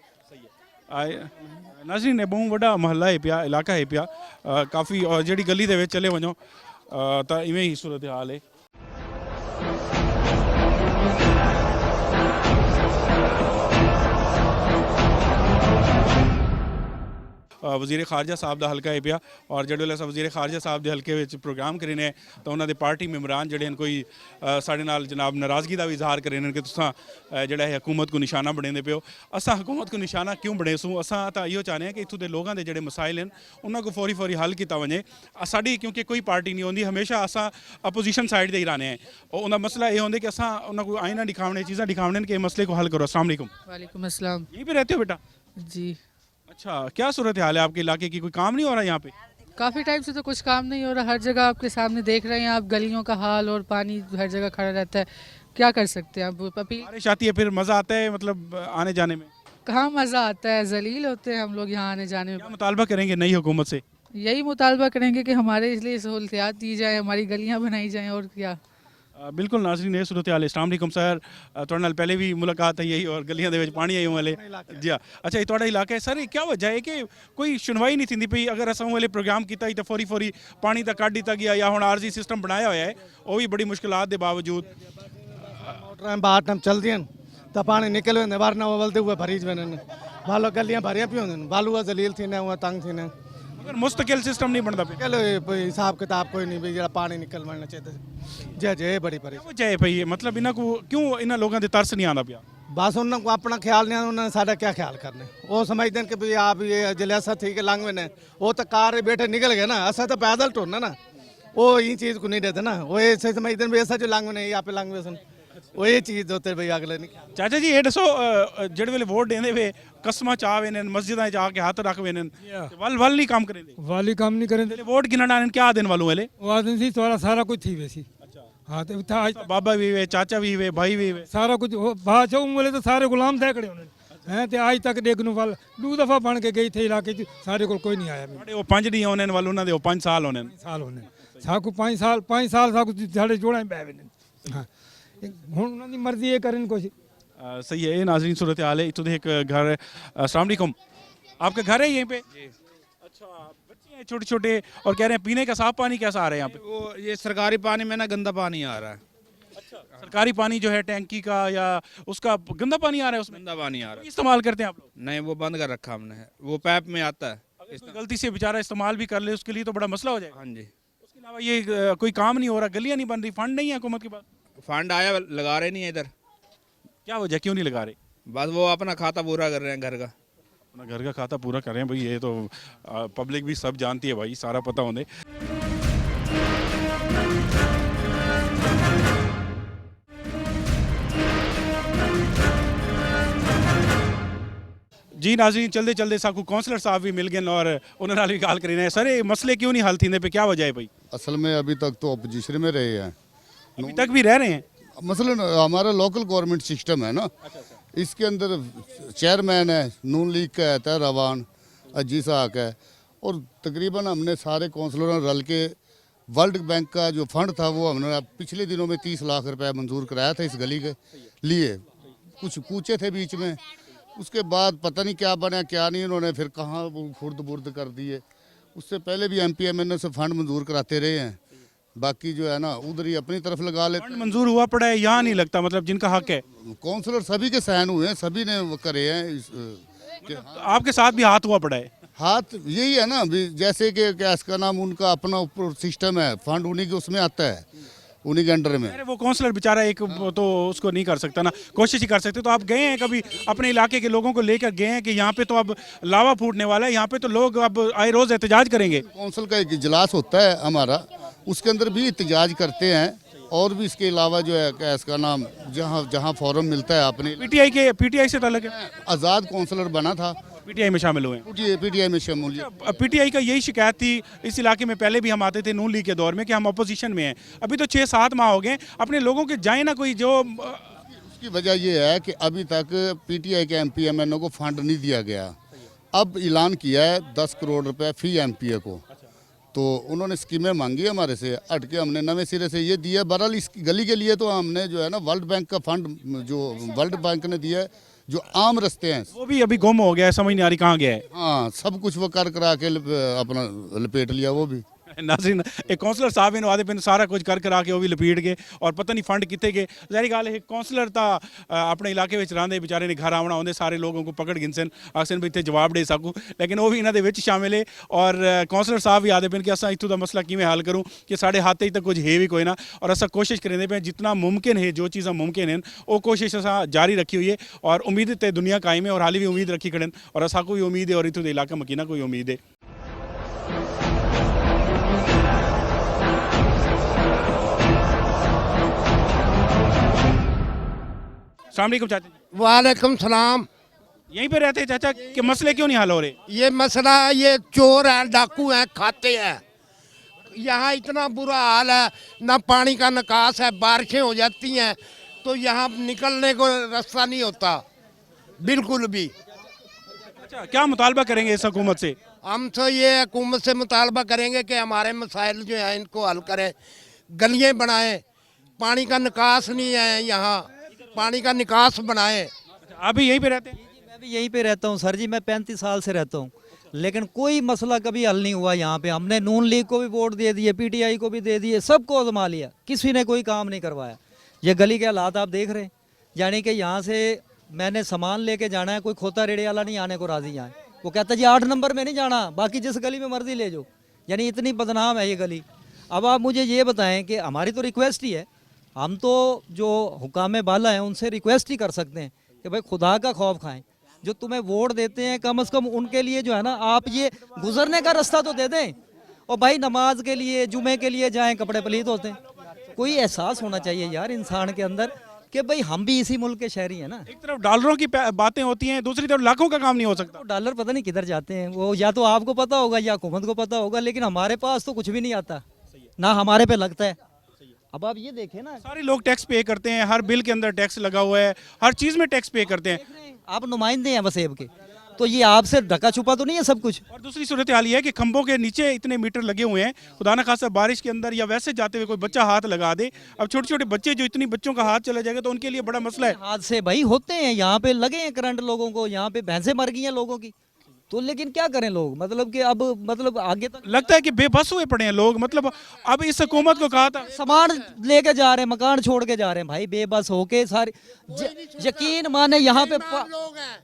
नाज़रीन ने बहुत बड़ा महल्ला है पिया इलाका है पिया काफ़ी और जड़ी गली दे विच चले वञो तो इवें ही सूरत हाल है वज़ीर खारजा साहब का हल्का है पिया और जो अस वज़ीर खारजा साहब के हल्के में प्रोग्राम करें तो उन्होंने पार्टी मेंबरान जड़े कोई साढ़े नाल जनाब नाराज़गी का भी इजहार करें कि तुसा जड़ा है हुकूमत को निशाना बने पे हो असा हुकूमत को निशाना क्यों बने सूँ असा तो यो चाहते हैं कि इतों के लोगों के जोड़े मसाइल हैं उन्होंने फौरी फौरी हल किया वजे साड़ी क्योंकि कोई पार्टी नहीं होंगी हमेशा असा अपोजिशन साइड से ही रहने हैं और उनका मसला ये होंगे कि असा उन्होंने आईना दिखावने चीज़ा दिखावने कि मसले को हल करो अस्सलाम वालेकुम वालेकुम अस्सलाम यहीं पे रहते हो बेटा जी अच्छा क्या सूरत हाल है आपके इलाके की कोई काम नहीं हो रहा यहाँ पे काफ़ी टाइम से तो कुछ काम नहीं हो रहा हर जगह आपके सामने देख रहे हैं आप गलियों का हाल और पानी हर जगह खड़ा रहता है क्या कर सकते हैं आप अपील बारिश आती है फिर मज़ा आता है मतलब आने जाने में कहाँ मज़ा आता है जलील होते हैं हम लोग यहाँ आने जाने क्या में मुतालबा करेंगे नई हुकूमत से यही मुतालबा करेंगे कि हमारे इसलिए सहूलियात दी जाए हमारी गलियाँ बनाई जाएँ और क्या बिल्कुल नाज़रीन ये सूरत हाल है अस्सलाम वालेकुम सर थोड़े नाल पहले भी मुलाकात है यही और गलियां दे विच पानी आई वाले जी हाँ अच्छा ये थोड़ा इलाका है सर ये क्या वजह है कि कोई सुनवाई नहीं थी पई अगर असां वाले प्रोग्राम किया तो फौरी फौरी पानी दा कढ़ दिता गया या हुण आरजी सिस्टम बनाया होया है वो भी बड़ी मुश्किलात के बावजूद मोटर बाहर टाइम चलती हैं तो पानी निकल वेंदे बाहर ना उबलते हुए भरीज वेंदे बालो गलियां भरिया पी होंदियूं बालू जलील थीने हुआ तंग थीने अगर मुस्तकिल सिस्टम नहीं बनता पे चलो हिसाब किताब कोई नहीं भी जरा पानी निकल वड़ना चाहिए जे जे बड़ी परेशानी वजह है भई मतलब इन्हां को क्यों इन्हां लोगों दे तरस नहीं आंदा पिया बस उन्होंने को अपना ख्याल नहीं उन्होंने साढ़ा क्या ख्याल करने वो समझते हैं कि भाई आप ये जिले असा थी के लांग में वो तो कार बैठे निकल गए ना असा तो पैदल टूरना ना वो ये चीज़ को नहीं देते ना वो ऐसे समझते हैं भाई ऐसा जो लांग में नहीं यहाँ पे लांग में सुन वो ये चीज़ होते भाई अगले नहीं चाचा जी ये दसो जेड़े वेले वोट देंदे वे कसमां चावे ने मस्जिदां च आके हाथ रख वेने वल वल नहीं काम करेंदे वाली काम नहीं करें वोट गिनण आने क्या दिन वालों वेले वो आदमी सी थोड़ा सारा कुछ थी वैसी हाँ तो था बाबा भी वे चाचा भी वे भाई भी वे सारा कुछ बादशाह बोले तो सारे गुलाम थे खड़े होने हैं तो आज तक देख नू वाल दो दफा बन के गई थे इलाके च सारे को कोई नहीं आया वो 5 नहीं होने वाल उन्हां दे 5 साल होने साल होने साकू 5 साल साकू साढ़े जोड़ा पै वेने हाँ हुण उन्हां दी मर्जी ये करन कुछ सही है ये नाज़रीन सूरत हाल है इतों एक घर अस्सलाम वालेकुम आपका घर है यहीं पे अच्छा बच्चे हैं छोटे छोटे और कह रहे हैं पीने का साफ पानी कैसा आ रहा है यहाँ पे वो ये सरकारी पानी में ना गंदा पानी आ रहा है सरकारी पानी जो है टैंकी का या उसका गंदा पानी आ रहा है, उसमें गंदा पानी आ रहा है। इस्तेमाल करते हैं आप लोग? नहीं, वो बंद कर रखा हमने, वो पैप में आता है। अगर कोई गलती से बेचारा इस्तेमाल भी कर ले उसके लिए तो बड़ा मसला हो जाएगा। हाँ जी। उसके अलावा ये कोई काम नहीं हो रहा, गलियां नहीं बन रही, फंड नहीं है हुकूमत के पास। फंड आया, लगा रहे नहीं है इधर। क्या वजह, क्यों नहीं लगा रहे? बस वो अपना खाता पूरा कर रहे हैं घर का। अपना घर का खाता पूरा कर रहे हैं भाई, ये तो पब्लिक भी सब जानती है भाई, सारा पता होने। जी नाज़रीन, चलते चलते साकू काउंसलर साहब भी मिल गए और उन्होंने नाल भी गल करी ने। सर ये मसले क्यों नहीं हल थींदे पे, क्या वजह है भाई? असल में अभी तक तो अपोजिशन में रहे हैं, अभी तक भी रह रहे हैं। मसलन हमारा लोकल गवर्नमेंट सिस्टम है ना, इसके अंदर चेयरमैन है नून लीग का है तय रवान अजी साहब है, और तकरीबन हमने सारे काउंसलरों ने रल के वर्ल्ड बैंक का जो फंड था वो हमने पिछले दिनों में 30 लाख रुपए मंजूर कराया था इस गली के लिए। कुछ पूछे थे बीच में, उसके बाद पता नहीं क्या बना क्या नहीं, उन्होंने फिर कहाँ खुर्द बुर्द कर दिए। उससे पहले भी MP MNA से फंड मंजूर कराते रहे हैं, बाकी जो है ना उधर ही अपनी तरफ लगा लेते। फंड मंजूर हुआ पड़ा है, यहाँ नहीं लगता, मतलब जिनका हक है। काउंसलर सभी के साइन हुए हैं, सभी ने वो करे हैं। आपके साथ भी हाथ हुआ पड़ा है? हाथ यही है ना, जैसे कि क्या इसका नाम, उनका अपना ऊपर सिस्टम है, फंड उन्हीं के उसमें आता है, उन्हीं के अंडर में। अरे वो काउंसलर बेचारा एक तो उसको नहीं कर सकता ना, कोशिश ही कर सकते। तो आप गए हैं कभी अपने इलाके के लोगों को लेकर गए हैं कि यहाँ पे तो अब लावा फूटने वाला है, यहाँ पे तो लोग अब आए रोज एहतजाज करेंगे? काउंसिल का एक इजलास होता है हमारा, उसके अंदर भी एहतजाज करते हैं, और भी इसके अलावा जो है क्या इसका नाम, जहाँ जहाँ फोरम मिलता है अपने। पीटीआई से ताल्लुक है? आज़ाद काउंसलर बना था, पीटीआई में शामिल हुए हैं। पीटीआई में शमूलियत। पीटीआई का यही शिकायत थी इस इलाके में, पहले भी हम आते थे नून लीग के दौर में, कि हम अपोजिशन में हैं। अभी तो 6-7 माह हो गए, अपने लोगों के जाए ना कोई जो। उसकी वजह यह है कि अभी तक पीटीआई के MP MNA को फंड नहीं दिया गया। अब ऐलान किया है 10 करोड़ रुपए फी MPA को, तो उन्होंने स्कीमें मांगी हमारे से, हट के हमने नवे सिरे से ये दिया। बहरहाल इस गली के लिए तो हमने जो है ना वर्ल्ड बैंक का फंड, जो वर्ल्ड बैंक ने दिया है, जो आम रास्ते हैं वो भी अभी गुम हो गया है, समझ नहीं आ रही कहाँ गया है। हाँ, सब कुछ वो कर करा के अपना लपेट लिया वो भी। नाज़रीन, एक काउंसलर साहब इन वादे पे सारा कुछ कर करा के वो भी लपेट गए, और पता नहीं फंड कितने गए। ज़ाहिर गल है, काउंसलर था अपने इलाके में रहिंदे, बेचारे ने घर आवना होंदे, सारे लोगों को पकड़ गिनसन, आखसन भी इतने जवाब दे सकूँ, लेकिन वो भी इन्हों के शामिल है। और काउंसलर साहब भी आदे पे कि असा इतों का मसला किमें हल करूँ, कि साढ़े हाथ तक कुछ है भी कोई ना, और असा कोशिश करेंगे पे जितना मुमकिन है, जो चीज़ा मुमकिन है वो कोशिश असा जारी रखी हुई है, और उम्मीद ते दुनिया कायम है, और हाली भी उम्मीद रखी खड़न, और असा को भी उम्मीद है, और इतों के इलाका मकीना कोई उम्मीद है। अस्सलामुअलैकुम चाचा जी। वालेकुम सलाम। यहीं पे रहते हैं चाचा, कि मसले क्यों नहीं हल हो रहे? ये मसला, ये चोर हैं, डाकू हैं, खाते हैं। यहाँ इतना बुरा हाल है, ना पानी का निकास है, बारिशें हो जाती हैं तो यहाँ निकलने को रास्ता नहीं होता बिल्कुल भी। अच्छा, क्या मुतालबा करेंगे इस हुकूमत से? हम तो ये हुकूमत से मुतालबा करेंगे कि हमारे मसाइल जो हैं इनको हल करें, गलियाँ बनाएं, पानी का निकास नहीं है यहाँ, पानी का निकास बनाएं। आप भी यहीं पे रहते हैं? मैं भी यहीं पे रहता हूँ सर जी, मैं 35 साल से रहता हूँ, लेकिन कोई मसला कभी हल नहीं हुआ यहाँ पे। हमने नून लीग को भी वोट दे दिए, PTI को भी दे दिए, सबको आजमा लिया, किसी ने कोई काम नहीं करवाया। ये गली के हालात आप देख रहे हैं, यानी कि यहाँ से मैंने सामान लेके जाना है, कोई खोता रेड़े वाला नहीं आने को राजी यहाँ। वो कहता जी 8 नंबर में नहीं जाना, बाकी जिस गली में मर्जी ले जाओ। यानी इतनी बदनाम है ये गली। अब आप मुझे ये बताएं कि हमारी तो रिक्वेस्ट ही है, हम तो जो हुकाम बाला हैं उनसे रिक्वेस्ट ही कर सकते हैं कि भाई खुदा का खौफ खाएं, जो तुम्हें वोट देते हैं कम से कम उनके लिए जो है ना आप ये गुजरने का रास्ता तो दे दें। और भाई नमाज के लिए, जुमे के लिए जाएं, कपड़े पलीत होते हैं। कोई एहसास होना चाहिए यार इंसान के अंदर कि भाई हम भी इसी मुल्क के शहरी हैं ना। एक तरफ डॉलरों की बातें होती हैं, दूसरी तरफ लाखों का काम नहीं हो सकता। डॉलर पता नहीं किधर जाते हैं, वो या तो आपको पता होगा या हुकूमत को पता होगा, लेकिन हमारे पास तो कुछ भी नहीं आता, ना हमारे पे लगता है। अब आप ये देखें ना, सारे लोग टैक्स पे करते हैं, हर बिल के अंदर टैक्स लगा हुआ है, हर चीज़ में टैक्स पे करते हैं। आप नुमाइंदे हैं वसेब के, तो ये आपसे ढका छुपा तो नहीं है सब कुछ। और दूसरी सूरत हाल ये है कि खंभों के नीचे इतने मीटर लगे हुए हैं, खुदा न खासा बारिश के अंदर या वैसे जाते हुए कोई बच्चा हाथ लगा दे, अब छोटे छोटे बच्चे जो इतनी बच्चों का हाथ चला जाएगा तो उनके लिए बड़ा मसला है। हाथ से भाई होते हैं, यहाँ पे लगे हैं करंट लोगों को, यहाँ पे भैंसें मर गई हैं लोगों की, तो लेकिन क्या करें लोग, मतलब कि अब मतलब आगे तक लगता है कि बेबस हुए पड़े हैं लोग। मतलब अब इस हुकूमत को कहा था, सामान लेके जा रहे हैं, मकान छोड़ के जा रहे हैं भाई, बेबस होके सारे यकीन माने यहाँ पे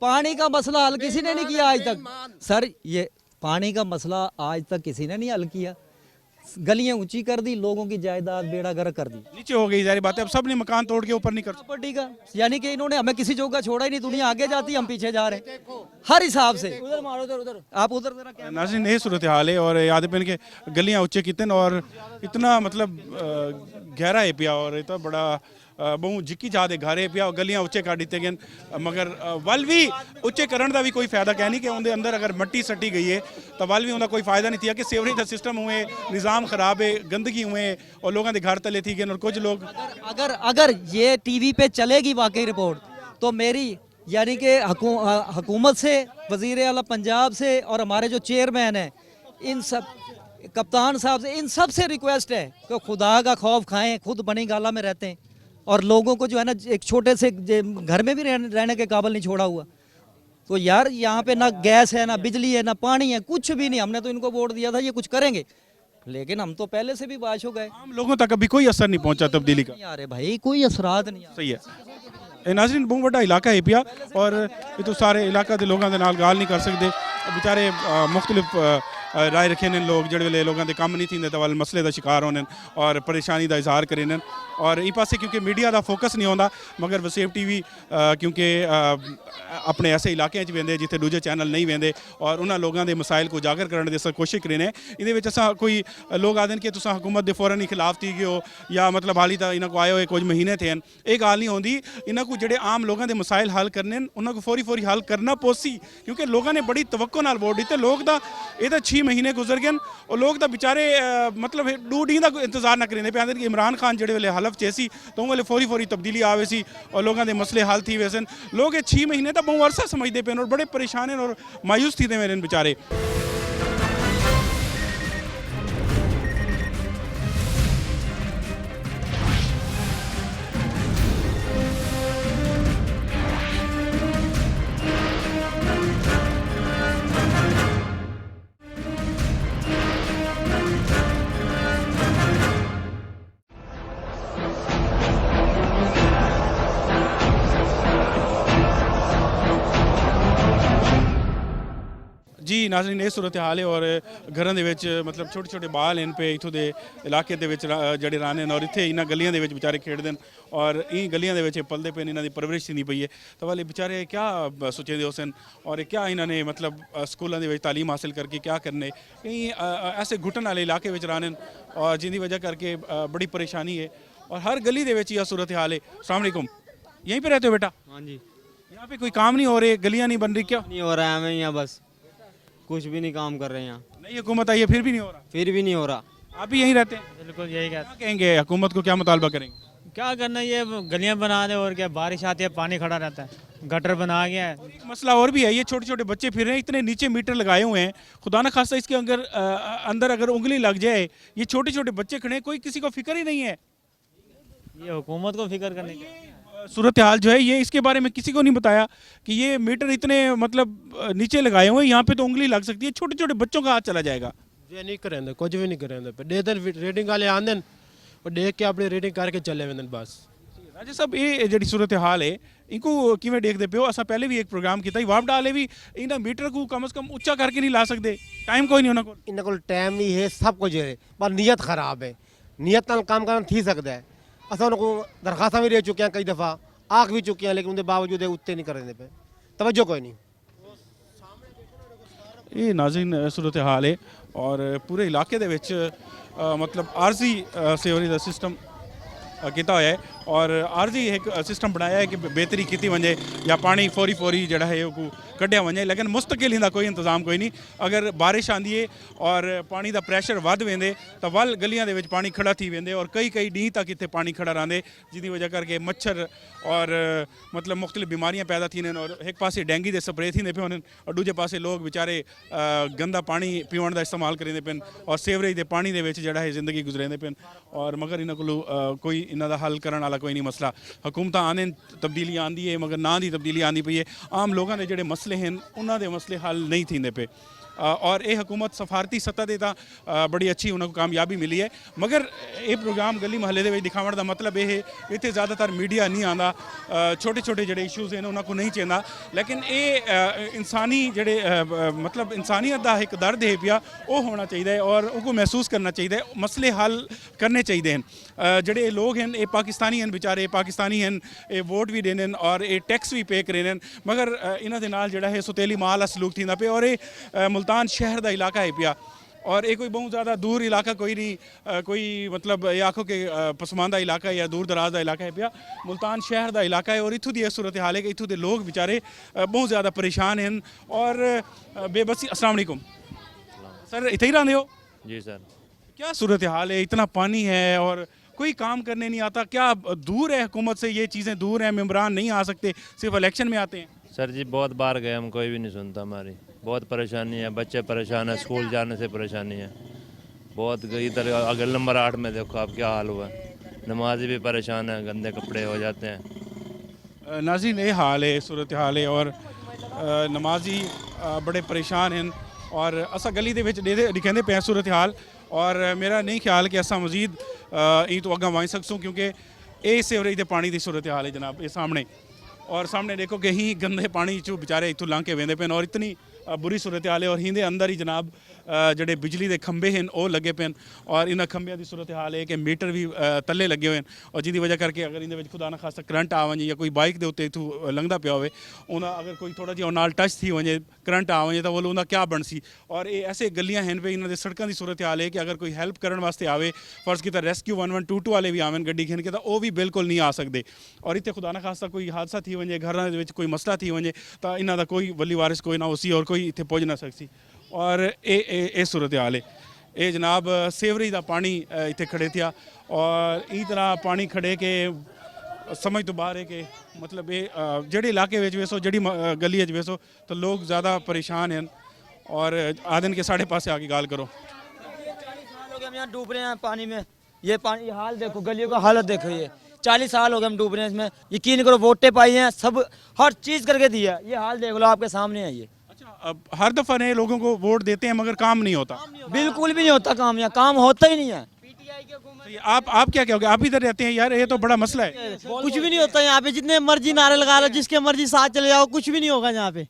पानी का मसला हल किसी ने नहीं किया आज तक। सर ये पानी का मसला आज तक किसी ने नहीं हल किया। गलियां ऊंची कर दी, लोगों की जायदाद बेड़ा गर्क कर दी, नीचे हो गई जारी बात है। अब सब ने मकान तोड़ के ऊपर नहीं कर प्रॉपर्टी का, यानी कि इन्होंने हमें किसी जगह छोड़ा ही नहीं। दुनिया आगे जाती है, हम पीछे जा रहे हैं हर हिसाब से। उधर मारो, उधर आप उधर जरा क्या नाज़रीन, ये सूरत हाल है। और याद पे इनके गलियां ऊंचे कितने और इतना मतलब गहरा है पिया और इतना बड़ा बहु जिक्की जादे घरे पिया और गलियां उच्चे कर दिते गए। मगर वल भी उच्चे करने का भी कोई फायदा कह नहीं कि उनके अंदर अगर मट्टी सट्टी गई है तो वल भी उनका कोई फायदा नहीं थी कि सेवरेज का सिस्टम हुए, निज़ाम खराब है, गंदगी हुए और लोगों के घर तले थी गए। और कुछ लोग अगर ये टीवी पे चलेगी वाकई रिपोर्ट तो मेरी यानी कि हुकूमत से, वज़ीर आला पंजाब से और हमारे जो चेयरमैन हैं, इन सब कप्तान साहब से, इन सब से रिक्वेस्ट है कि खुदा का खौफ खाएं। खुद बनी गाला में रहते हैं और लोगों को जो है ना एक छोटे से घर में भी रहने के काबिल नहीं छोड़ा हुआ। तो यार यहाँ पे ना गैस है, ना बिजली है, ना पानी है, कुछ भी नहीं। हमने तो इनको वोट दिया था ये कुछ करेंगे, लेकिन हम तो पहले से भी बाश हो गए। आम लोगों तक अभी कोई असर नहीं पहुंचा तब्दीली का। नहीं आ रहे भाई, कोई असरात नहीं आ। सही है। नाज़रीन, बहुत बड़ा इलाका है पिया और ये तो सारे इलाका के लोगों के नाल गाल नहीं कर सकते। बेचारे मुख्तलिफ राय रखे ने लोग जेड़े वेले लोगों के कम नहीं थी तो वाल मसले का शिकार होने और परेशानी का इजहार करें। और इस पासे क्योंकि मीडिया का फोकस नहीं आता, मगर वसेब टीवी क्योंकि अपने ऐसे इलाके वेंदे जिथे दूजे चैनल नहीं वेंदे और उन्होंने लोगों के मसाइल को उजागर करने की कोशिश करें। ये कोई लोग आदे कि तुम हुकूमत के फौरन ही खिलाफ थी गए हो या मतलब हाली तो इन्होंने को आए हुए कुछ महीने थे। ये गाल नहीं होती। इन्हों को जोड़े आम लोगों के मसाइल हल करने उन्होंने को फौरी हल करना पोसी, क्योंकि लोगों ने बड़ी तवक्को नाल वोट दिते। लोग तो ये तो 6 महीने गुजर गए और लोग तो बेचारे मतलब 2 डी का इंतजार ना करेंगे पे कि इमरान खान जो वेले हलफ चेसी तो वेले फौरी तब्दीली आवे सी और लोगों के मसले हल थी वैसे। लोग ये 6 महीने तो बहुत अरसा समझते पे और बड़े परेशान और मायूस थी मेरे बेचारे। जी नाज़रीन, ये सूरत हाल है और घरों के मतलब छोटे छोटे बाल इन पे इतों के इलाके जड़े रहने और इतने इन्होंने गलियों के बेचारे खेडते हैं और इन गलियों के पलते पे इन्हों की परवरिश थी पई है। तो वाले बेचारे क्या सोचे दे उसन और क्या इन्होंने मतलब स्कूलों के तालीम हासिल करके क्या करने, कहीं ऐसे घुटन वाले इलाके रहने और जिंदी वजह करके बड़ी परेशानी है और हर गली के यह सूरत हाल है। अस्सलाम वालेकुम, यहीं पर रहते हो बेटा? हाँ जी। यहाँ पे कोई काम नहीं हो रहे, गलियाँ नहीं बन रही, क्या नहीं हो रहा है? हमें यहाँ बस कुछ भी नहीं काम कर रहे हैं। यहाँ नई हुकूमत आई है फिर भी नहीं हो रहा? फिर भी नहीं हो रहा। आप भी यहीं रहते हैं? बिल्कुल यही क्या कहेंगे, हुकूमत को क्या मुतालबा करेंगे? क्या करना, ये गलियां बना दे और क्या, बारिश आती है पानी खड़ा रहता है, गटर बना गया है। एक मसला और भी है, ये छोटे छोटे बच्चे फिर रहे हैं, इतने नीचे मीटर लगाए हुए हैं, खुदा न खास्ता इसके अंदर अगर उंगली लग जाए, ये छोटे छोटे बच्चे खड़े हैं, कोई किसी को फिक्र ही नहीं है। ये हुकूमत को फिक्र करने की सूरत हाल जो है ये, इसके बारे में किसी को नहीं बताया कि ये मीटर इतने मतलब नीचे लगाए हुए हैं, यहाँ पे तो उंगली लग सकती है, छोटे छोटे बच्चों का हाथ चला जाएगा। ये नहीं करेंगे, कुछ भी नहीं करेंगे, दे दिन रेटिंग वाले आंदे और देख के अपनी रेटिंग करके चले वेंदे बस। राजा साहब, ये जी सूरत हाल है इनको किवें देखते पे हो? असा पहले भी एक प्रोग्राम किया, वापडा वाले भी इन्हें मीटर को कम से कम उच्चा करके नहीं ला सकते, टाइम कोई नहीं उन्होंने इन्होंने को टाइम भी है, सब कुछ है, पर नीयत खराब है। नीयत नाल काम करना थी सकता है। असा उनको दरखास्त भी दे चुके हैं, कई दफ़ा आख भी चुके हैं, लेकिन उनके बावजूद उत्ते नहीं करने पे तवज्जो कोई नहीं। ये नाज़रीन सूरत हाल है और पूरे इलाके दे विच मतलब आरजी सेवरेज का सिस्टम किया हुआ है और आरजी एक सिस्टम बनाया है कि बेहतरी की वजे या पानी फौरी जड़ा है वो कढ़िया वजे, लेकिन मुस्तकिल इनका कोई इंतजाम कोई नहीं। अगर बारिश आती है और पानी का प्रैशर वध वेंदे तो वल गलियां दे विच पानी खड़ा थी वेंदे और कई डी तक इतने पानी खड़ा रहंदे, जिसकी वजह करके मच्छर और मतलब मुख्तलिफ बीमारियां पैदा थी और एक पासे डेंगी के स्प्रे थी पे होने और दूजे पासे लोग बेचारे गंदा पानी पीवन का इस्तेमाल करेंदे पे और सेवरेज के पानी के जड़ा है जिंदगी गुजरेंदे पे और मगर इन्हों को कोई इन्हों का हल करने वाला कोई नहीं मसला हुकूमत आने तब्दीली आंदी है मगर ना दी तब्दीली आंदी पई है आम लोगों के ਜਿਹੜੇ मसले हैं उन्होंने मसले हल नहीं थींदे पे और ये हुकूमत सफारती सतह ते तां बड़ी अच्छी उन्होंने कामयाबी मिली है मगर ये प्रोग्राम गली महल्ले दे विच दिखावण दा मतलब ये है इत्थे ज़्यादातर मीडिया नहीं आंदा छोटे छोटे ਜਿਹੜੇ इशूज़ हैं उन्होंने को नहीं चेंदा लेकिन ये इंसानी ਜਿਹੜੇ मतलब इंसानियत का एक दर्द है पिया वो होना चाहिए और उनको महसूस करना चाहिए मसले हल करने चाहिए हैं ਜਿਹੜੇ लोग हैं ये पाकिस्तानी हैं बेचारे पाकिस्तानी हैं ये वोट भी देने और ये टैक्स भी पे करे मगर इन्हां दे नाल ਜਿਹੜਾ है सुतेली माल सलूक थींदा पे और ये मुल्तान शहर का इलाका है पिया और ये कोई बहुत ज़्यादा दूर इलाका कोई नहीं कोई मतलब ये आखो कि पसमानदा इलाका है या दूर दराज का इलाका है पिया मुल्तान शहर का इलाका है और इत्थों की सूरत हाल है कि इत्थों के लोग बेचारे बहुत ज़्यादा परेशान हैं और बेबसी। अस्सलाम वालेकुम सर, इतने ही रहते हो? जी सर। क्या सूरत हाल है? इतना पानी है और कोई काम करने नहीं आता, क्या दूर है हुकूमत से? ये चीज़ें दूर हैं, मेम्बरान नहीं आ सकते, सिर्फ इलेक्शन में आते हैं? सर जी बहुत बार गए हम, कोई भी नहीं सुनता हमारी, बहुत परेशानी है, बच्चे परेशान है, स्कूल जाने से परेशानी है बहुत। इधर अगर नंबर 8 में देखो आप क्या हाल हुआ, नमाजी भी परेशान है, गंदे कपड़े हो जाते हैं। नाज़रीन ये हाल है, सूरत हाल है और नमाजी बड़े परेशान हैं और असा गली दे विच दिखाते पे सूरत हाल और मेरा नहीं ख्याल कि असा मजीद ई तो अगर वही सकसूँ क्योंकि ये सीवरेज के पानी की सूरत हाल है जनाब। ये सामने और सामने देखो कि ही गंदे पानी चो बेचारे इतों लंघ के वेंदे पे और इतनी बुरी सूरत हाल है और हिंदे अंदर ही जनाब ਜਿਹੜੇ बिजली के खंबे हैं वो लगे पे और इन्होंने खंबिया की सूरत हाल है कि मीटर भी तले लगे हुए हैं और जिंदी वजह करके अगर इन्हें खुदा ना खासा करंट आ वजे या कोई बाइक के उत्ते इतों लंघदा पिया हो अगर कोई थोड़ा जिहा नाल टच थी वजे करंट आ वजे तो वो उनका क्या बन सी। और ये ऐसे गलियां हैं पे इन्होंने सड़कों की सूरत हाल है कि अगर कोई हेल्प करने वास्ते आवे फर्ज किया रेस्क्यू 1122 वाले भी आवन गड्डी खिन के तो वो भी बिल्कुल नहीं आ सकते और इतने खुदा ना खासा कोई हादसा थी वजे घर कोई मसला थी वजे तो इन्हों का कोई वली वारिस कोई ना उसी और कोई इतने पहुँच ना सकती और ये सूरत हाल है। ये जनाब सेवरेज का पानी इतने खड़े थे और इस तरह पानी खड़े के समझ तो बाहर है कि मतलब ये जेडे इलाके वेसो जड़ी गली वेसो तो लोग ज़्यादा परेशान हैं और आदन के साढ़े पास आके गाल करो। 40 साल हो गए हम यहाँ डूब रहे हैं पानी में, ये पानी ये हाल देखो, गलियों का हालत देखो, ये 40 साल हो गए हम डूब रहे हैं इसमें। यकीन करो वोटें पाई हैं, सब हर चीज़ करके दिया, ये हाल देख लो आपके सामने है। ये अब हर दफ़ा नए लोगों को वोट देते हैं मगर काम नहीं होता, बिल्कुल भी नहीं होता काम, यहाँ काम होता ही नहीं है। आप क्या कहोगे? आप इधर रहते हैं यार, ये तो बड़ा मसला है। कुछ भी नहीं होता यहाँ पे, जितने मर्जी नारे लगा लो, जिसके मर्जी साथ चले जाओ, कुछ भी नहीं होगा यहाँ पे।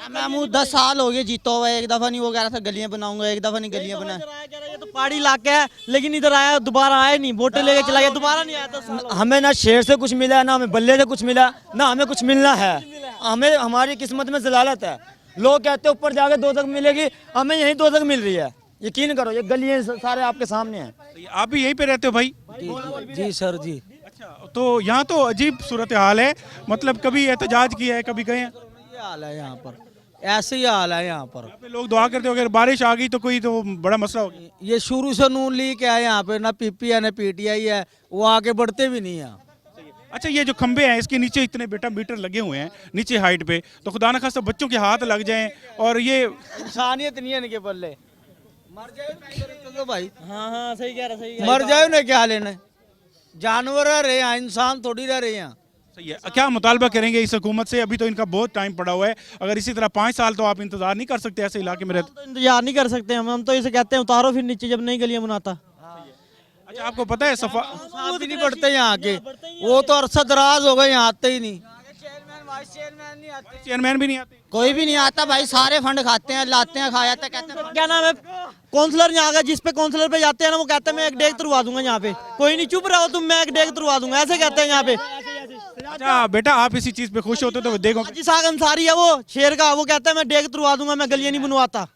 मैं 10 साल हो गए जीता हुआ, एक दफ़ा नहीं वो कह रहा था गलियाँ बनाऊंगा, एक दफ़ा नहीं गलियाँ बनाए। ये तो पहाड़ी इलाका है लेकिन इधर आया दोबारा आया नहीं, वोटें लेके चला गया, दोबारा नहीं आया। तो हमें ना शेर से कुछ मिला, ना हमें बल्ले से कुछ मिला, ना हमें कुछ मिलना है। हमें हमारी किस्मत में जलालत है। लोग कहते हैं ऊपर जाके 2 तक मिलेगी, हमें यहीं 2 तक मिल रही है। यकीन करो ये गलियाँ सारे आपके सामने हैं। आप भी यहीं पे रहते हो भाई? जी सर जी। अच्छा, तो यहाँ तो अजीब सूरत हाल है, मतलब कभी एहतजाज किया है, कभी गए हैं? ये हाल है यहाँ पर, ऐसे ही हाल है यहाँ पर। लोग दुआ करते हो अगर बारिश आ गई तो कोई तो बड़ा मसला हो गया। ये शुरू से नून लीग है यहाँ पे, ना पीपी है ना पीटीआई है, वो आगे बढ़ते भी नहीं है। अच्छा, ये जो खंबे हैं इसके नीचे इतने बेटा मीटर लगे हुए हैं नीचे हाइट पे, तो खुदा न खास्ता बच्चों के हाथ लग जाएं और ये इंसानियत नहीं है इनके बल्ले। मर जाए तो भाई, हाँ हाँ सही कह रहा, सही मर जाए उन्हें क्या लेना, जानवर रह रहे हैं, इंसान थोड़ी रह रहे हैं। सही है। क्या मुतालबा करेंगे इस हुकूमत से? अभी तो इनका बहुत टाइम पड़ा हुआ है, अगर इसी तरह 5 साल तो आप इंतजार नहीं कर सकते ऐसे इलाके में रहते? तो इंतजार नहीं कर सकते हम तो इसे कहते हैं उतारो फिर नीचे जब नई गलियां बनाता। अच्छा, आपको पता है सफा भी नहीं पड़ते यहाँ के, वो तो अरसा दराज हो गए, यहाँ आते ही नहीं। चेयरमैन भी नहीं आते, कोई भी नहीं आता भाई, सारे फंड खाते हैं, लाते हैं, खा जाते हैं, कहते हैं क्या नाम है काउंसलर यहाँ का, जिस पे काउंसलर पे जाते हैं ना वो कहते हैं मैं एक डेग तुरवा दूंगा यहाँ पे। कोई नहीं, चुप रहो तुम, मैं एक डेग तुरवा दूंगा, ऐसे कहते हैं यहाँ पे। अच्छा बेटा, आप इसी चीज पे खुश होते तो देखो साग अंसारी है वो शेर का, वो कहता है मैं डेग तुरवा दूंगा, मैं गलियां नहीं बनवाता।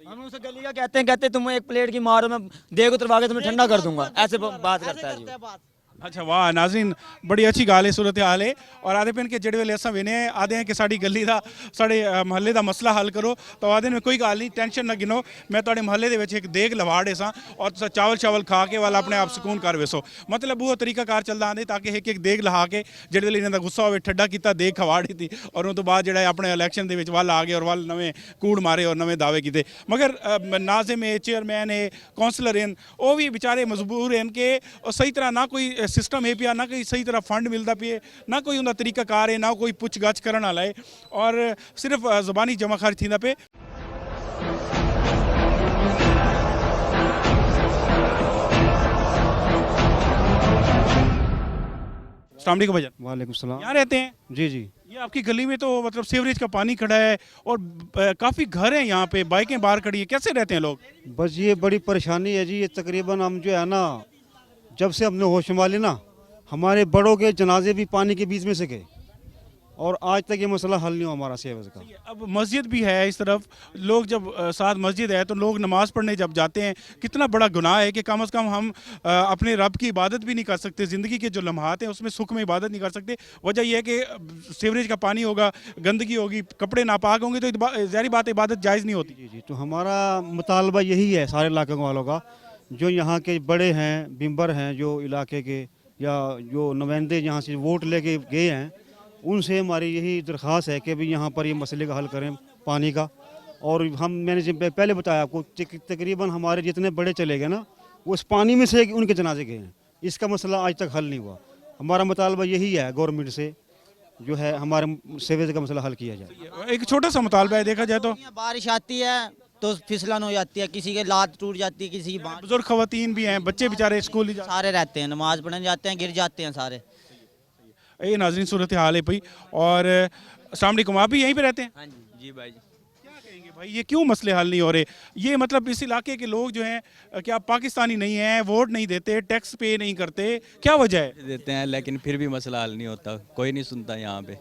हम उसे गली का कहते हैं तुम एक प्लेट की मारो, मैं डेग उतरवा के तुम्हें ठंडा कर दूंगा, ऐसे बात करता है। अच्छा वाह नाज़रीन, बड़ी अच्छी गाल है, सूरत हाल है। और आधे पिन के जेड़े वेले अस वेने आधे हैं कि साड़ी गली का साढ़े महल्ले का मसला हल करो, तो आधे में कोई गल नहीं, टेंशन ना गिनो, मैं तुहाडे महल्ले दे विच एक देग लवाड़े सा और तुस चावल चावल खा के वाला अपने आप सुकून कर वेसो। मतलब वो तरीकाकार चलता आंदे ताकि एक एक देग लहा के जेड़े वेले इन्हां दा गुस्सा होवे ठंडा किया देग खवा दी थी और उस तो बाद जेड़ा अपने इलैक्शन दे विच वल आ गए और वल नवे कूड़ मारे और नवे दावे किए। मगर नाज़िम है, चेयरमैन है, काउंसलर हैं, वो भी बेचारे मजबूर हैं कि सही तरह ना कोई सिस्टम है पिया, ना कोई सही तरह फंड मिलता पे, ना कोई उनका तरीकाकार है, ना कोई पुछ गछ करने वाला है, और सिर्फ ज़बानी जमा खर्च थींदा पे। अस्सलाम वालेकुम भाईजान। वालेकुम सलाम। यहाँ रहते हैं? जी जी। ये आपकी गली में तो मतलब सीवरेज का पानी खड़ा है और काफ़ी घर हैं यहाँ पे, बाइकें बाहर खड़ी है, कैसे रहते हैं लोग? बस ये बड़ी परेशानी है जी। ये तकरीबन हम जो है ना, जब से हमने होश संभाली ना, हमारे बड़ों के जनाजे भी पानी के बीच में से गए और आज तक ये मसला हल नहीं हुआ हमारा सीवरेज का। अब मस्जिद भी है इस तरफ, लोग जब साथ मस्जिद है तो लोग नमाज़ पढ़ने जब जाते हैं, कितना बड़ा गुनाह है कि कम से कम हम अपने रब की इबादत भी नहीं कर सकते, ज़िंदगी के जो लम्हात हैं उसमें सुख में इबादत नहीं कर सकते। वजह यह है कि सीवरेज का पानी होगा, गंदगी होगी, कपड़े नापाक होंगे, तो ज़ाहिर बात इबादत जायज़ नहीं होती। जी जी। तो हमारा मुतालबा यही है सारे इलाके वालों का, जो यहाँ के बड़े हैं, बिम्बर हैं जो इलाके के, या जो नुमाइंदे यहाँ से वोट लेके गए हैं, उनसे हमारी यही दरख्वास्त है कि भी यहाँ पर ये मसले का हल करें पानी का। और मैंने जब पहले बताया आपको, तकरीबन हमारे जितने बड़े चले गए ना, वो इस पानी में से उनके जनाजे गए हैं। इसका मसला आज तक हल नहीं हुआ। हमारा मुतालबा यही है गवर्नमेंट से, जो है हमारे सीवरेज का मसला हल किया जाए। एक छोटा सा मुतालबा है, देखा जाए तो बारिश आती है तो फिसलन हो जाती है, किसी के लात टूट जाती है, किसी की बुजुर्ग खवातीन भी हैं, बच्चे बेचारे स्कूल सारे रहते हैं, नमाज पढ़ने जाते हैं, गिर जाते हैं सारे। ये नाज़रीन सूरत हाल है भाई। और अस्सलाम वालेकुम, आप भी यहीं पे रहते हैं? हाँ जी। जी भाई जी। क्या कहेंगे भाई, ये क्यों मसले हल नहीं हो रहे? ये मतलब इस इलाके के लोग जो हैं क्या पाकिस्तानी नहीं हैं, वोट नहीं देते, टैक्स पे नहीं करते, क्या वजह है? देते हैं लेकिन फिर भी मसला हल नहीं होता, कोई नहीं सुनता यहाँ पे।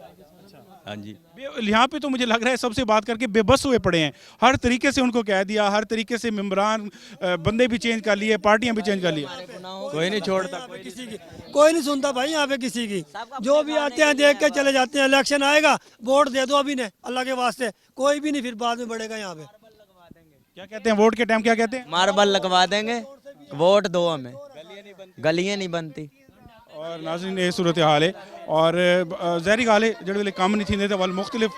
हाँ जी। यहाँ पे तो मुझे लग रहा है सबसे बात करके बेबस हुए पड़े हैं, हर तरीके से उनको कह दिया, हर तरीके से मेम्बरान बंदे भी चेंज कर लिए, पार्टियां भी चेंज कर ली, कोई नहीं छोड़ता, किसी की कोई नहीं सुनता भाई यहाँ पे किसी की। जो भी आते हैं देख के चले जाते हैं। इलेक्शन आएगा, वोट दे दो अभी ने, अल्लाह के वास्ते, कोई भी नहीं फिर बाद में बढ़ेगा यहाँ पे। क्या कहते हैं वोट के टाइम, क्या कहते हैं? मार्बल लगवा देंगे, वोट दो हमें, गलियां नहीं बनती। और नाज़रीन ये सूरत हाल है। और ज़ाहिर गाल है जो वेले कम नहीं थी वाल मुख्तलिफ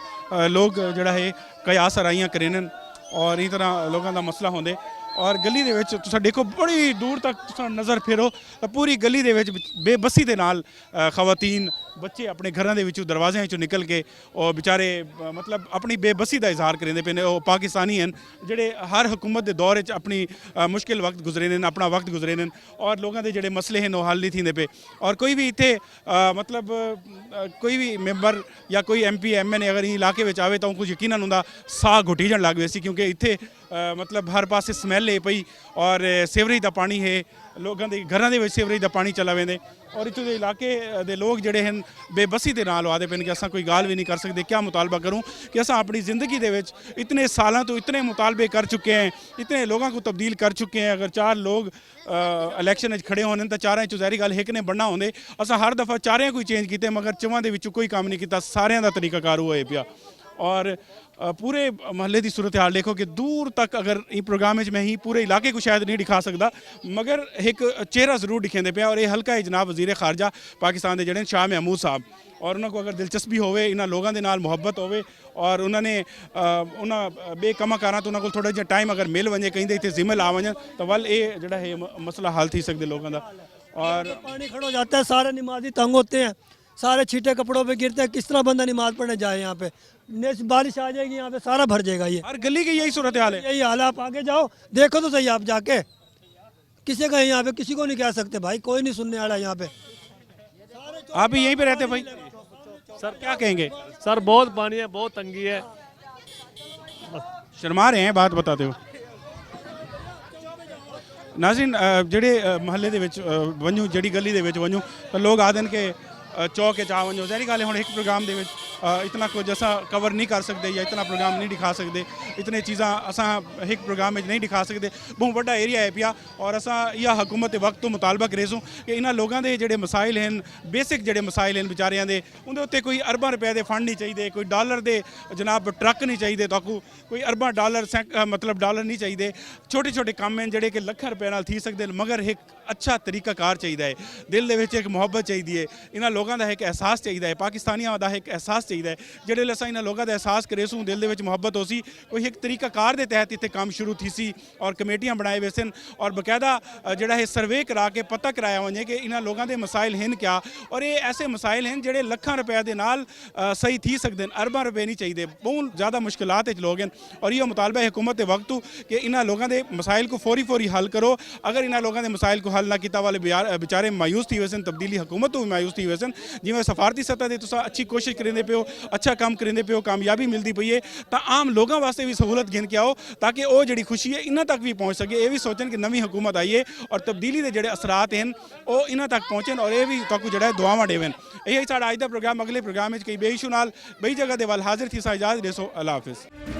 लोग जड़ा है कयास राइयां करेन और इस तरह लोगों का मसला होंदे। और गली दे विच तुसां देखो बड़ी दूर तक तुसां नज़र फेरो तो पूरी गली दे विच बेबसी दे नाल खवातीन बच्चे अपने घरों के विचों दरवाज़िਆਂ विचों निकल के और बेचारे मतलब अपनी बेबसी का इजहार करेंदे पे ने। वो पाकिस्तानी हैं जेडे हर हुकूमत के दौर च अपनी मुश्किल वक्त गुजरे ने, अपना वक्त गुजरे ने, और लोगों के जेडे मसले हैं वो हल नहीं थींदे पे। और कोई भी इत्थे मतलब कोई भी मैंबर या कोई MP MN अगर इन इलाके में आवे तो कुछ यकीनन उनका साह घुटी जान लग वैसी, क्योंकि इत्थे मतलब हर पासे स्मैल है पई और सीवरेज का पानी है, लोगों के घरों के सीवरेज का पानी चला वेंदे। और इत्थों के इलाके के लोग जोड़े हैं बेबसी के नाल आदे पे कि असा कोई गाल भी नहीं कर सकते। क्या मुतालबा करूँ कि असा अपनी ज़िंदगी के इतने सालों तो इतने मुतालबे कर चुके हैं, इतने लोगों को तब्दील कर चुके हैं। अगर 4 लोग इलैक्शन खड़े होने तो 4 ज़ाहिर गल एक ने बनना होंगे। असा हर दफ़ा 4 कोई चेंज किए मगर 4 के कोई काम नहीं किया, सारिਆਂ का तरीकाकार हुआ पिया। और पूरे महल्ले की सूरत हाल देखो कि दूर तक अगर इस प्रोग्राम में मैं ही पूरे इलाके को शायद नहीं दिखा सकता मगर एक चेहरा जरूर दिखेंदे पे। और ये हल्का है जनाब वज़ीर ख़ारजा पाकिस्तान के जड़े शाह महमूद साहब, और उन्होंने अगर दिलचस्पी होवे, इन्होंने लोगों के नाल मुहब्बत होवे और उन्होंने उन्होंने बेकमा कारा तो उन्होंने थोड़ा जिहा टाइम अगर मिल वजे कहीं इतने जिम्मल आ वजन तो वल ये जड़ा है मसला हल थी सकते लोगों का। और पानी खड़ा हो जाता है, सारे नमाजी तंग होते हैं, सारे छीटे कपड़ों पे गिरते हैं, किस तरह बंदा नमाज पढ़ने जाए? यहाँ पे बारिश आ जाएगी, यहाँ पे सारा भर जाएगा। ये हर गली की यही सूरत हाल है, यही हाल है। आप आगे जाओ देखो तो सही, आप जाके किसी का यहाँ पे किसी को नहीं कह सकते भाई, कोई नहीं सुनने वाला यहाँ पे। आप भी यहीं पे रहते भाई? सर क्या कहेंगे? सर बहुत पानी है, बहुत तंगी है। शर्मा रहे हैं, बात बताते हो। नाज़रीन जेडे महल्ले दे विच वञूं, जड़ी गली दे विच वञूं तो लोग आदन के चौक के चाह वञो। ज़ाहिर गल है हुण एक प्रोग्राम दे विच इतना कुछ असा कवर नहीं कर सकते या इतना प्रोग्राम नहीं दिखा सकते, इतने चीज़ा असा एक प्रोग्राम में नहीं दिखा सकते। बहुत बड़ा एरिया है पिया और असा यह हुकूमत वक्त तो मुतालबा करेसूँ कि इन्होंने लोगों के जोड़े मसाइल हैं, बेसिक जोड़े मसाइल हैं बेचारियां दे, उनके उत्ते कोई अरबां रुपए के फंड नहीं चाहिए, कोई डॉलर के जनाब ट्रक नहीं चाहिए, तो कोई अरबां डॉलर मतलब डॉलर नहीं चाहिए। छोटे छोटे काम हैं जोड़े कि लखां रुपए नाल थी सकते, मगर एक अच्छा तरीकाकार चाहिए है, दिल दे विच एक मुहब्बत चाहिए है, इन्होंने लोगों का एक एहसास चाहिए है, पाकिस्तानियों का एक एहसास चाहिए ਜਿਹੜੇ ਵੇਲੇ ਅਸਾਂ ਇਹਨਾਂ ਲੋਕਾਂ ਦਾ ਅਹਿਸਾਸ ਕਰੇ ਸੂ ਦਿਲ ਦੇ ਵਿੱਚ ਮੁਹੱਬਤ ਹੋ ਸੀ ਕੋਈ ਇੱਕ ਤਰੀਕਾਕਾਰ ਦੇ ਤਹਿਤ ਇੱਥੇ ਕੰਮ ਸ਼ੁਰੂ ਥੀ ਸੀ ਔਰ ਕਮੇਟੀਆਂ ਬਣਾਏ ਵੇ ਸਨ ਔਰ ਬਕਾਇਦਾ ਜਿਹੜਾ ਇਹ ਸਰਵੇ ਕਰਾ ਕੇ ਪਤਾ ਕਰਾਇਆ ਵञे ਕਿ ਇਹਨਾਂ ਲੋਕਾਂ ਦੇ ਮਸਾਇਲ ਹਨ ਕਿਆ ਔਰ ਇਹ ਐਸੇ ਮਸਾਇਲ ਹਨ ਜਿਹੜੇ ਲੱਖਾਂ ਰੁਪਏ ਦੇ ਨਾਲ ਸਹੀ ਥੀ ਸਕਦੇ ਹਨ ਅਰਬਾਂ ਰੁਪਏ ਨਹੀਂ ਚਾਹੀਦੇ ਬਹੁਤ ਜ਼ਿਆਦਾ ਮੁਸ਼ਕਿਲਾਤ ਵਿੱਚ ਲੋग हैं और ये मुतालबा हुकूमत वक्त कि इन्होंने लोगों के मसाइल को फौरी हल करो अगर इन्होंने लोगों के मसाइल को हल ना किया वाले बेचारे मायूस थी वैसे तब्दीली हुकूमत तो भी मायूस थी वैसे जिवें सफारती सतह पर तुम अच्छी कोशिश करेंगे पे हो अच्छा काम करेंगे पे हो कामयाबी मिलती पई है तो आम लोगों वास्ते भी सहूलत गिन के आओ ताकि वो जी खुशी है इन्हों तक भी पहुँच सके ये भी सोचन कि नवी हुकूमत आई है और तब्दीली के जोड़े असरात हैं वो इन्हों तक पहुँचन और ये भी तक जो दुआवां देवन यही साड़ा अज का प्रोग्राम अगले प्रोग्राम में कई बेइशू नाल बई जगह के वाल हाजिर थी सा इजाज़त देसो अल्लाह हाफिज़।